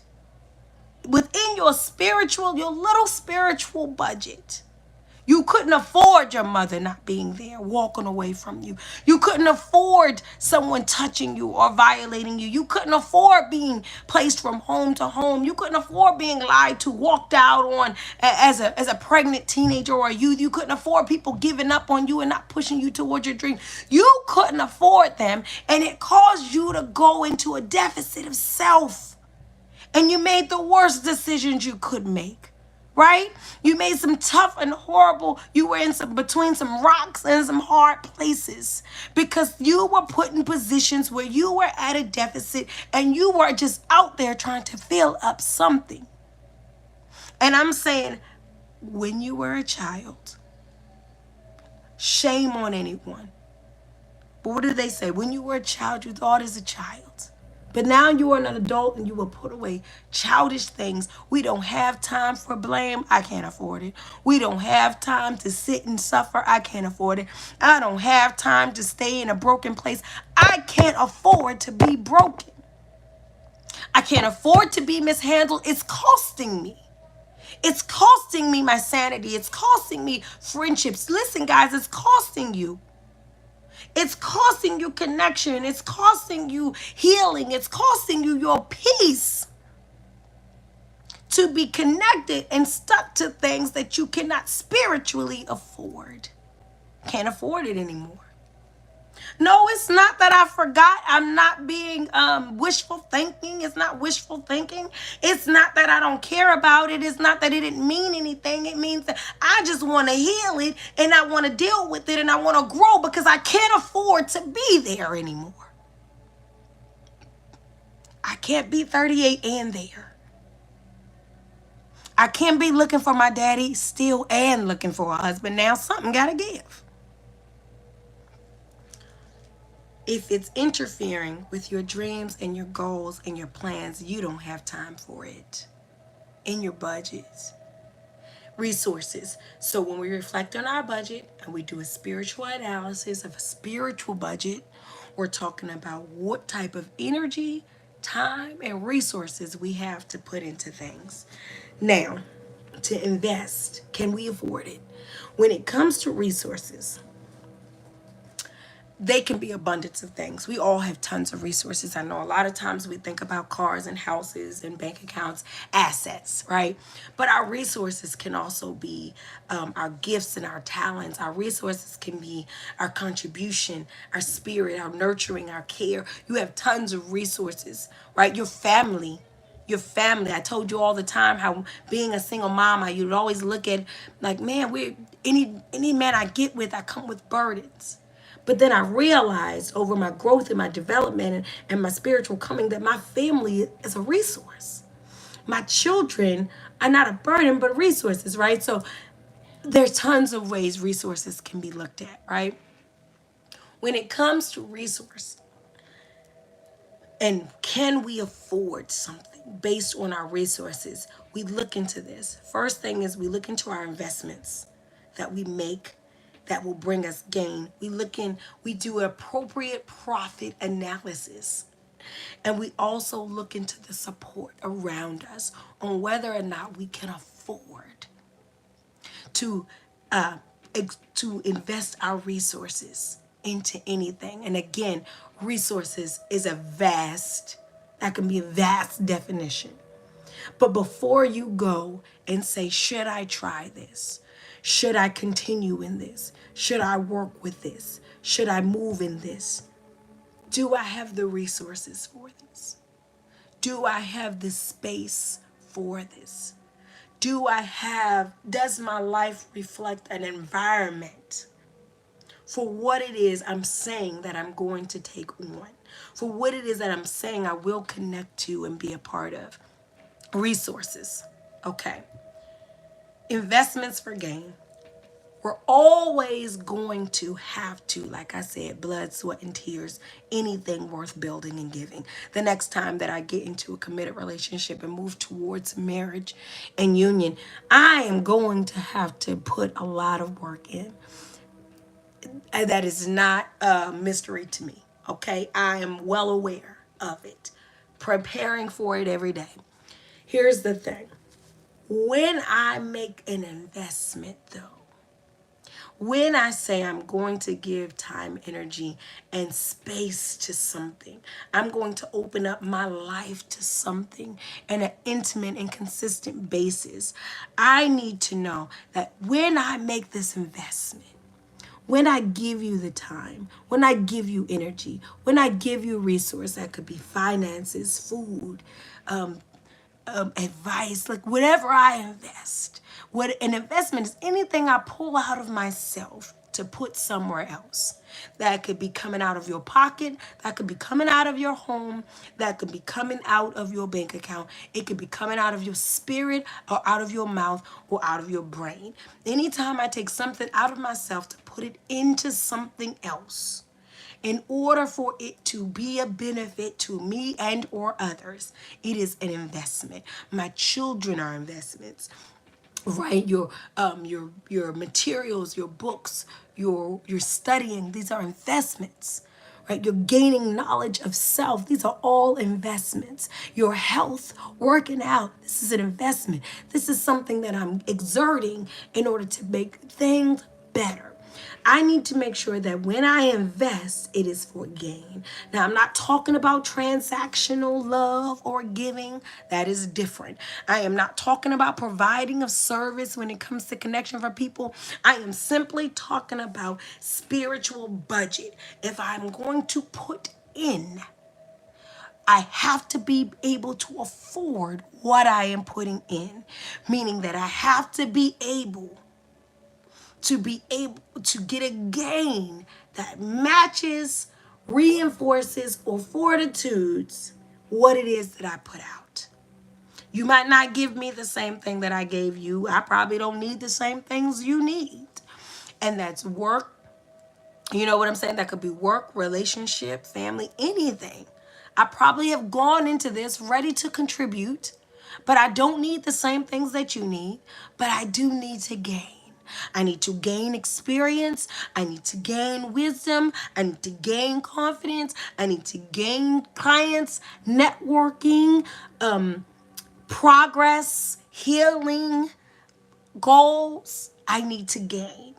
within your little spiritual budget. You couldn't afford your mother not being there, walking away from you. You couldn't afford someone touching you or violating you. You couldn't afford being placed from home to home. You couldn't afford being lied to, walked out on as a pregnant teenager or a youth. You couldn't afford people giving up on you and not pushing you towards your dream. You couldn't afford them, and it caused you to go into a deficit of self. And you made the worst decisions you could make, right? You made some tough and horrible, you were between some rocks and some hard places because you were put in positions where you were at a deficit and you were just out there trying to fill up something. And I'm saying, when you were a child, shame on anyone. what do they say? When you were a child, you thought as a child. But now you are an adult and you will put away childish things. We don't have time for blame. I can't afford it. We don't have time to sit and suffer. I can't afford it. I don't have time to stay in a broken place. I can't afford to be broken. I can't afford to be mishandled. It's costing me. It's costing me my sanity. It's costing me friendships. Listen, guys, it's costing you. It's costing you connection. It's costing you healing. It's costing you your peace to be connected and stuck to things that you cannot spiritually afford. Can't afford it anymore. No, it's not that I forgot. I'm not being wishful thinking. It's not wishful thinking. It's not that I don't care about it. It's not that it didn't mean anything. It means that I just want to heal it and I want to deal with it and I want to grow because I can't afford to be there anymore. I can't be 38 and there. I can't be looking for my daddy still and looking for a husband. Now something got to give. If it's interfering with your dreams and your goals and your plans, you don't have time for it in your budgets. Resources. So when we reflect on our budget and we do a spiritual analysis of a spiritual budget, we're talking about what type of energy, time, and resources we have to put into things. Now, to invest, can we afford it? When it comes to resources, they can be abundance of things. We all have tons of resources. I know a lot of times we think about cars and houses and bank accounts, assets, right? But our resources can also be our gifts and our talents. Our resources can be our contribution, our spirit, our nurturing, our care. You have tons of resources, right? Your family. Your family. I told you all the time how being a single mom, how you'd always look at like, man, we any man I get with, I come with burdens. But then I realized over my growth and my development and my spiritual coming that my family is a resource. My children are not a burden, but resources, right? So there's tons of ways resources can be looked at, right? When it comes to resource and can we afford something based on our resources, we look into this. First thing is we look into our investments that we make that will bring us gain. We do appropriate profit analysis. And we also look into the support around us on whether or not we can afford to to invest our resources into anything. And again, resources is that can be a vast definition. But before you go and say, should I try this? Should I continue in this? Should I work with this? Should I move in this? Do I have the resources for this? Do I have the space for this? Does my life reflect an environment for what it is I'm saying that I'm going to take on? For what it is that I'm saying I will connect to and be a part of? Resources. Okay. Investments for gain. We're always going to have to, like I said, blood, sweat, and tears, anything worth building and giving. The next time that I get into a committed relationship and move towards marriage and union, I am going to have to put a lot of work in. And that is not a mystery to me, okay? I am well aware of it, preparing for it every day. Here's the thing. When I make an investment, though, when I say I'm going to give time, energy, and space to something, I'm going to open up my life to something in an intimate and consistent basis, I need to know that when I make this investment, when I give you the time, when I give you energy, when I give you resource, that could be finances, food, advice, like whatever I invest. What an investment is anything I pull out of myself to put somewhere else. That could be coming out of your pocket, that could be coming out of your home, that could be coming out of your bank account. It could be coming out of your spirit or out of your mouth or out of your brain. Anytime I take something out of myself to put it into something else, In order for it to be a benefit to me and or others, it is an investment. My children are investments, right? Your materials, your books, your studying, these are investments, right? You're gaining knowledge of self, these are all investments. Your health, working out, this is an investment. This is something that I'm exerting in order to make things better. I need to make sure that when I invest, it is for gain. Now, I'm not talking about transactional love or giving. That is different. I am not talking about providing a service when it comes to connection for people. I am simply talking about spiritual budget. If I'm going to put in, I have to be able to afford what I am putting in, meaning that I have to be able to get a gain that matches, reinforces, or fortitudes what it is that I put out. You might not give me the same thing that I gave you. I probably don't need the same things you need. And that's work. You know what I'm saying? That could be work, relationship, family, anything. I probably have gone into this ready to contribute, but I don't need the same things that you need, but I do need to gain. I need to gain experience. I need to gain wisdom. I need to gain confidence. I need to gain clients, networking, progress, healing, goals. I need to gain.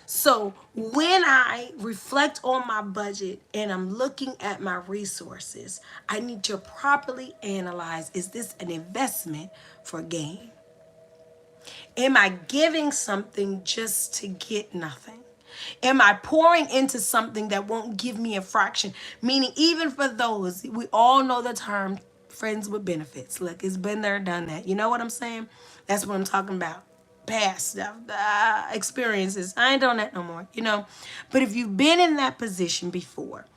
So when I reflect on my budget and I'm looking at my resources, I need to properly analyze, is this an investment for gain? Am I giving something just to get nothing? Am I pouring into something that won't give me a fraction? Meaning, even for those, we all know the term friends with benefits. Look, it's been there, done that. You know what I'm saying? That's what I'm talking about. Past stuff, experiences. I ain't doing that no more, you know? But if you've been in that position before,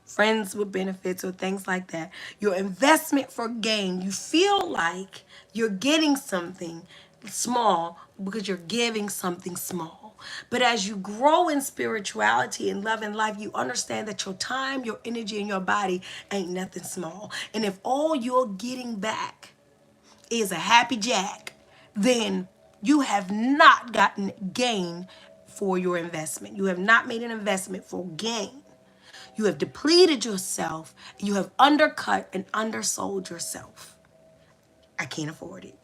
friends with benefits or things like that, your investment for gain, you feel like you're getting something small because you're giving something small. But as you grow in spirituality and love and life, you understand that your time, your energy, and your body ain't nothing small. And if all you're getting back is a happy jack, then you have not gotten gain for your investment. You have not made an investment for gain. You have depleted yourself. You have undercut and undersold yourself. I can't afford it.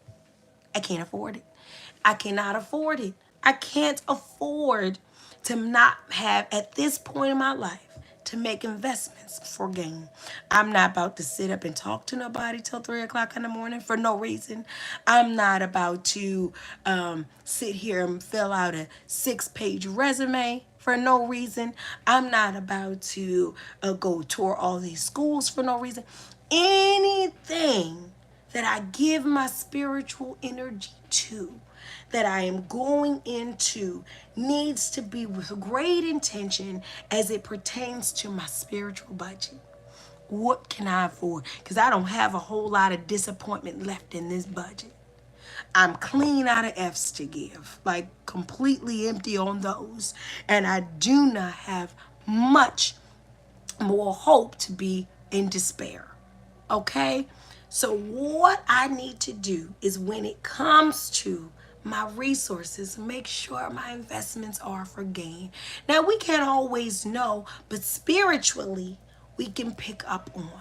I can't afford it. I cannot afford it. I can't afford to not have, at this point in my life, to make investments for gain. I'm not about to sit up and talk to nobody till 3 o'clock in the morning for no reason. I'm not about to sit here and fill out a 6-page resume for no reason. I'm not about to go tour all these schools for no reason. Anything that I give my spiritual energy to, that I am going into, needs to be with great intention as it pertains to my spiritual budget. What can I afford? Because I don't have a whole lot of disappointment left in this budget. I'm clean out of F's to give, like completely empty on those. And I do not have much more hope to be in despair. Okay? So what I need to do is, when it comes to my resources, make sure my investments are for gain. Now, we can't always know, but spiritually, we can pick up on,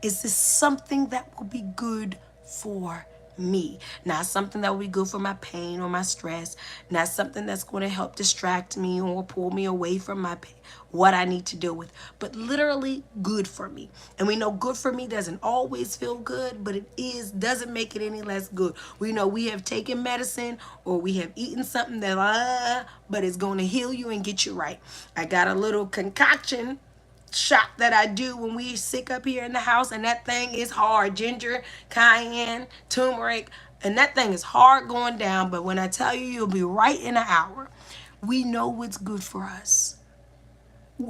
is this something that will be good for me? Not something that will be good for my pain or my stress. Not something that's going to help distract me or pull me away from my pain, what I need to deal with, but literally good for me. And we know good for me doesn't always feel good, but it doesn't make it any less good. We know we have taken medicine or we have eaten something that but it's going to heal you and get you right. I got a little concoction shot that I do when we sick up here in the house, and that thing is hard. Ginger, cayenne, turmeric, and that thing is hard going down, but when I tell you, you'll be right in an hour. We know what's good for us,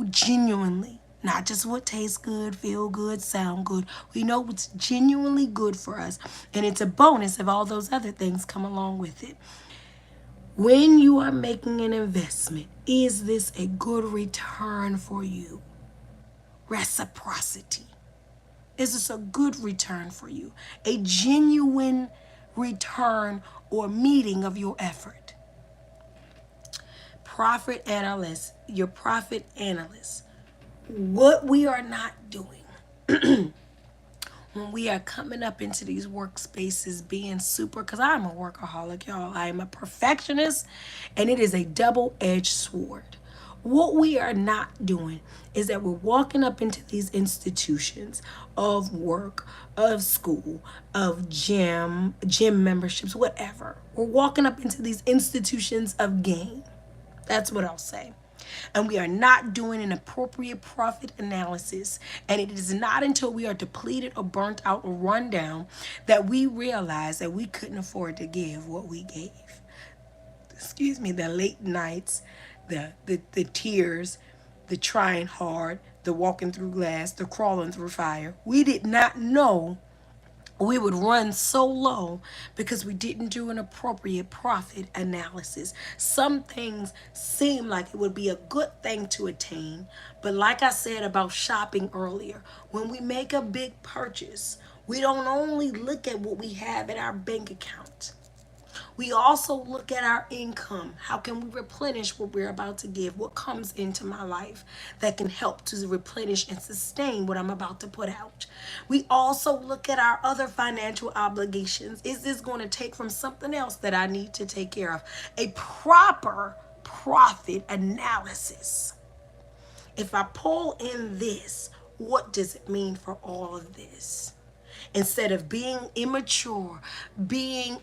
genuinely, not just what tastes good, feel good, sound good. We know what's genuinely good for us, and it's a bonus if all those other things come along with it. When you are making an investment, is this a good return for you? Reciprocity. Is this a good return for you? A genuine return or meeting of your effort? Profit analyst, your profit analyst. What we are not doing when we are coming up into these workspaces being super, because I'm a workaholic, y'all. I am a perfectionist, and it is a double-edged sword. What we are not doing is that we're walking up into these institutions of work, of school, of gym memberships, whatever. We're walking up into these institutions of gain. That's what I'll say. And we are not doing an appropriate profit analysis. And it is not until we are depleted or burnt out or run down that we realize that we couldn't afford to give what we gave. Excuse me, the late nights, the tears, the trying hard, the walking through glass, the crawling through fire. We did not know we would run so low because we didn't do an appropriate profit analysis. Some things seem like it would be a good thing to attain, but like I said about shopping earlier, when we make a big purchase, we don't only look at what we have in our bank account. We also look at our income. How can we replenish what we're about to give? What comes into my life that can help to replenish and sustain what I'm about to put out? We also look at our other financial obligations. Is this going to take from something else that I need to take care of? A proper profit analysis. If I pull in this, what does it mean for all of this? Instead of being immature, being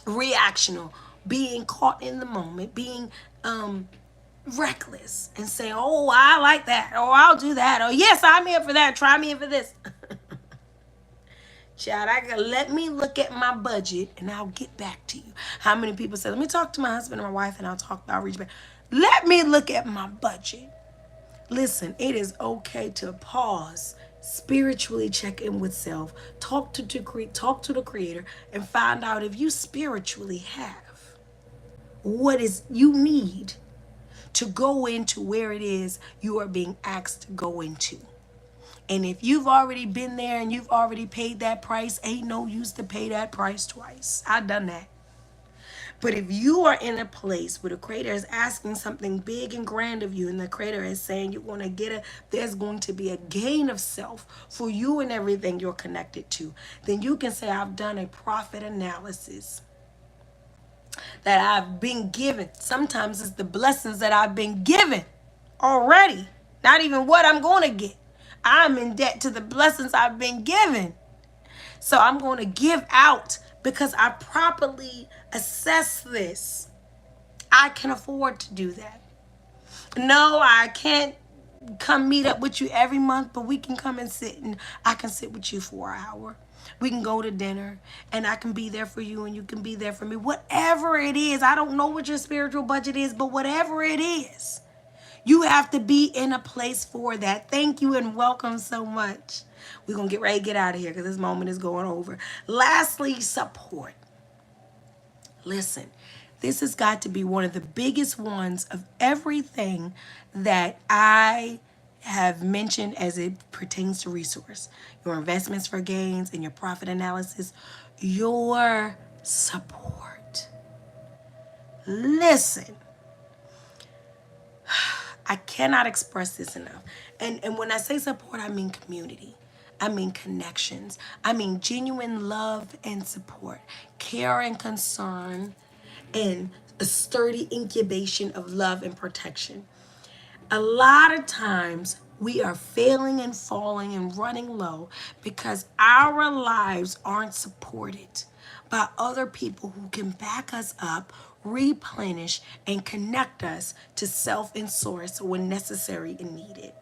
reactional, being caught in the moment, being reckless and say, oh, I like that, or I'll do that, or yes, I'm here for that, try me in for this. Child, let me look at my budget and I'll get back to you. How many people say, let me talk to my husband and my wife and I'll reach back. Let me look at my budget. Listen, it is okay to pause, spiritually check in with self, talk to the creator, and find out if you spiritually have what is you need to go into where it is you are being asked to go into. And if you've already been there and you've already paid that price, ain't no use to pay that price twice. I've done that. But if you are in a place where the creator is asking something big and grand of you, and the creator is saying you're going to get it, there's going to be a gain of self for you and everything you're connected to, then you can say, I've done a profit analysis that I've been given. Sometimes it's the blessings that I've been given already, not even what I'm going to get. I'm in debt to the blessings I've been given. So I'm going to give out because I properly assess this. I can afford to do that. No, I can't come meet up with you every month, but we can come and sit, and I can sit with you for an hour. We can go to dinner and I can be there for you and you can be there for me. Whatever it is, I don't know what your spiritual budget is, but whatever it is, you have to be in a place for that. Thank you and welcome so much. We're going to get ready to get out of here because this moment is going over. Lastly, support. Listen, this has got to be one of the biggest ones of everything that I have mentioned as it pertains to resource. Your investments for gains and your profit analysis, your support. Listen, I cannot express this enough. And when I say support, I mean community. I mean connections. I mean genuine love and support, care and concern, and a sturdy incubation of love and protection. A lot of times we are failing and falling and running low because our lives aren't supported by other people who can back us up, replenish, and connect us to self and source when necessary and needed.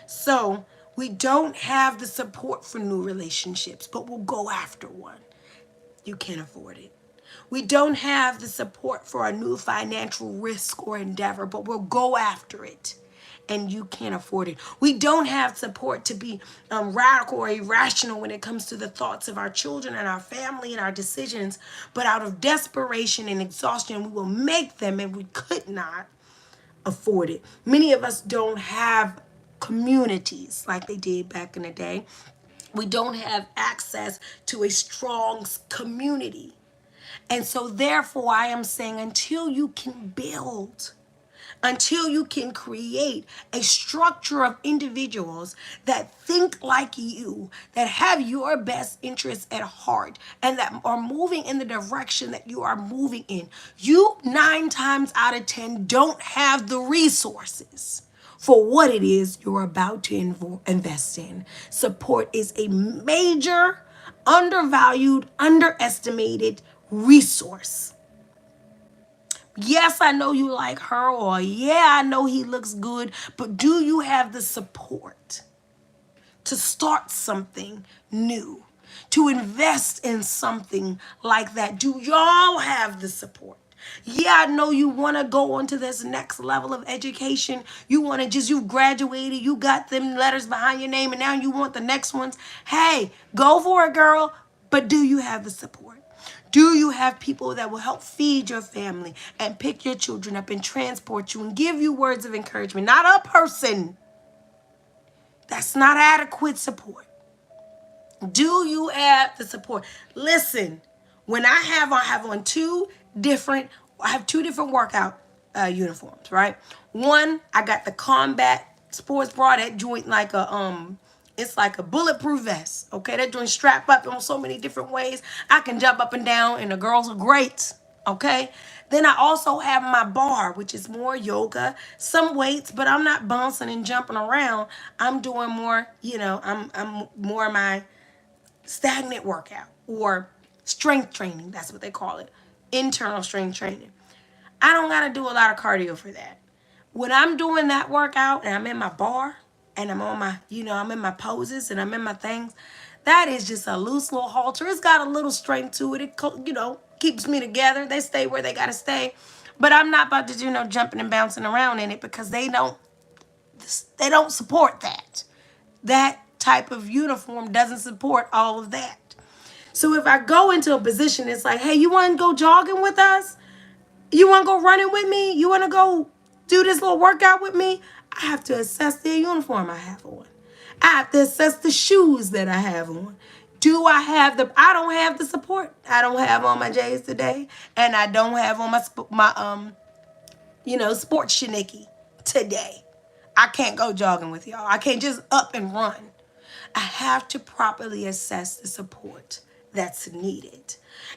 So we don't have the support for new relationships, but we'll go after one. You can't afford it. We don't have the support for a new financial risk or endeavor, but we'll go after it. and you can't afford it. We don't have support to be radical or irrational when it comes to the thoughts of our children and our family and our decisions. But out of desperation and exhaustion, we will make them, and we could not afford it. Many of us don't have communities like they did back in the day. We don't have access to a strong community. And so, therefore, I am saying until you can build, until you can create a structure of individuals that think like you, that have your best interests at heart, and that are moving in the direction that you are moving in, you 9 times out of 10 don't have the resources for what it is you're about to invest in. Support is a major, undervalued, underestimated resource. Yes, I know you like her, or yeah, I know he looks good, but do you have the support to start something new, to invest in something like that? Do y'all have the support? Yeah, I know you want to go on to this next level of education. You want to just, you've graduated, you got them letters behind your name, and now you want the next ones. Hey, go for it, girl. But do you have the support? Do you have people that will help feed your family and pick your children up and transport you and give you words of encouragement? Not a person. That's not adequate support. Do you have the support? Listen, when I have on I have two different workout uniforms, right? One, I got the combat sports bra, that joint like it's like a bulletproof vest. Okay, that joint strap up in so many different ways. I can jump up and down, and the girls are great. Okay. Then I also have my bar, which is more yoga, some weights, but I'm not bouncing and jumping around. I'm doing more, I'm more my stagnant workout or strength training. That's what they call it. Internal strength training. I don't got to do a lot of cardio for that. When I'm doing that workout and I'm in my bar and I'm on my, I'm in my poses and I'm in my things, that is just a loose little halter. It's got a little strength to it. It, keeps me together. They stay where they got to stay. But I'm not about to, jumping and bouncing around in it because they don't support that. That type of uniform doesn't support all of that. So if I go into a position, it's like, hey, you want to go jogging with us? You want to go running with me? You want to go do this little workout with me? I have to assess the uniform I have on. I have to assess the shoes that I have on. I don't have the support. I don't have on my J's today, and I don't have on my sports shiniki today. I can't go jogging with y'all. I can't just up and run. I have to properly assess the support that's needed.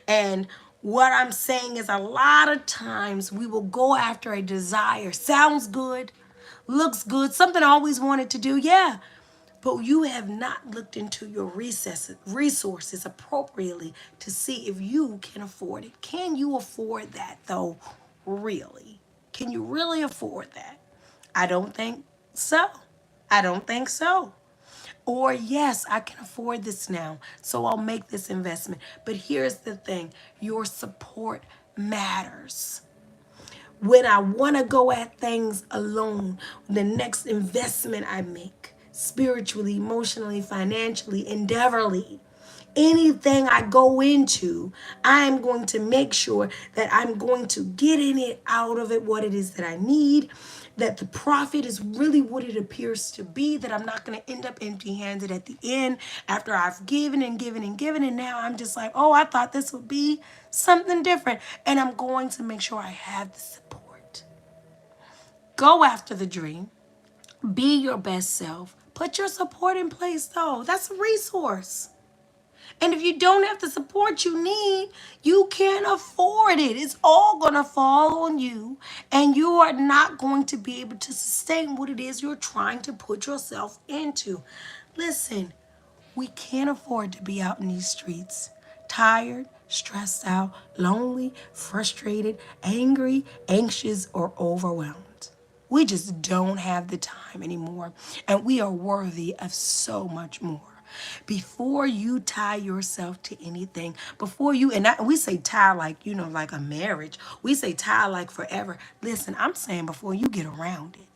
And what I'm saying is a lot of times we will go after a desire. Sounds good, looks good, something I always wanted to do, yeah. But you have not looked into your resources appropriately to see if you can afford it. Can you afford that though, really? Can you really afford that? I don't think so. I don't think so. Or, yes, I can afford this now, so I'll make this investment. But here's the thing, your support matters. When I want to go at things alone, the next investment I make, spiritually, emotionally, financially, endeavorly, anything I go into, I'm going to make sure that I'm going to get in it, out of it, what it is that I need, that the profit is really what it appears to be, that I'm not going to end up empty-handed at the end after I've given and given and given, and now I'm just like, oh, I thought this would be something different, and I'm going to make sure I have the support. Go after the dream. Be your best self. Put your support in place, though. That's a resource. And if you don't have the support you need, you can't afford it. It's all going to fall on you. And you are not going to be able to sustain what it is you're trying to put yourself into. Listen, we can't afford to be out in these streets tired, stressed out, lonely, frustrated, angry, anxious, or overwhelmed. We just don't have the time anymore. And we are worthy of so much more. Before you tie yourself to anything, we say tie like, like a marriage. We say tie like forever. Listen, I'm saying before you get around it.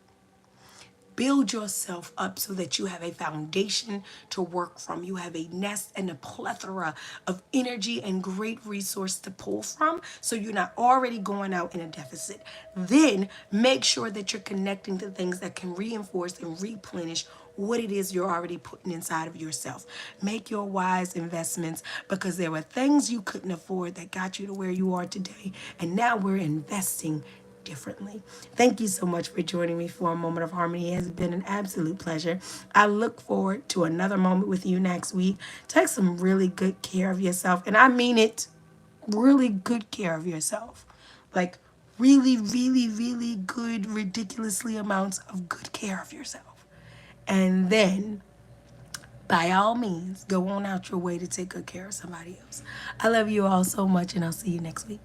build yourself up so that you have a foundation to work from. You have a nest and a plethora of energy and great resource to pull from, so you're not already going out in a deficit. Then make sure that you're connecting to things that can reinforce and replenish what it is you're already putting inside of yourself. Make your wise investments, because there were things you couldn't afford that got you to where you are today. And now we're investing differently. Thank you so much for joining me for a moment of harmony. It has been an absolute pleasure. I look forward to another moment with you next week. Take some really good care of yourself. And I mean it, really good care of yourself. Like really, really, really good, ridiculously amounts of good care of yourself. And then, by all means, go on out your way to take good care of somebody else. I love you all so much, and I'll see you next week.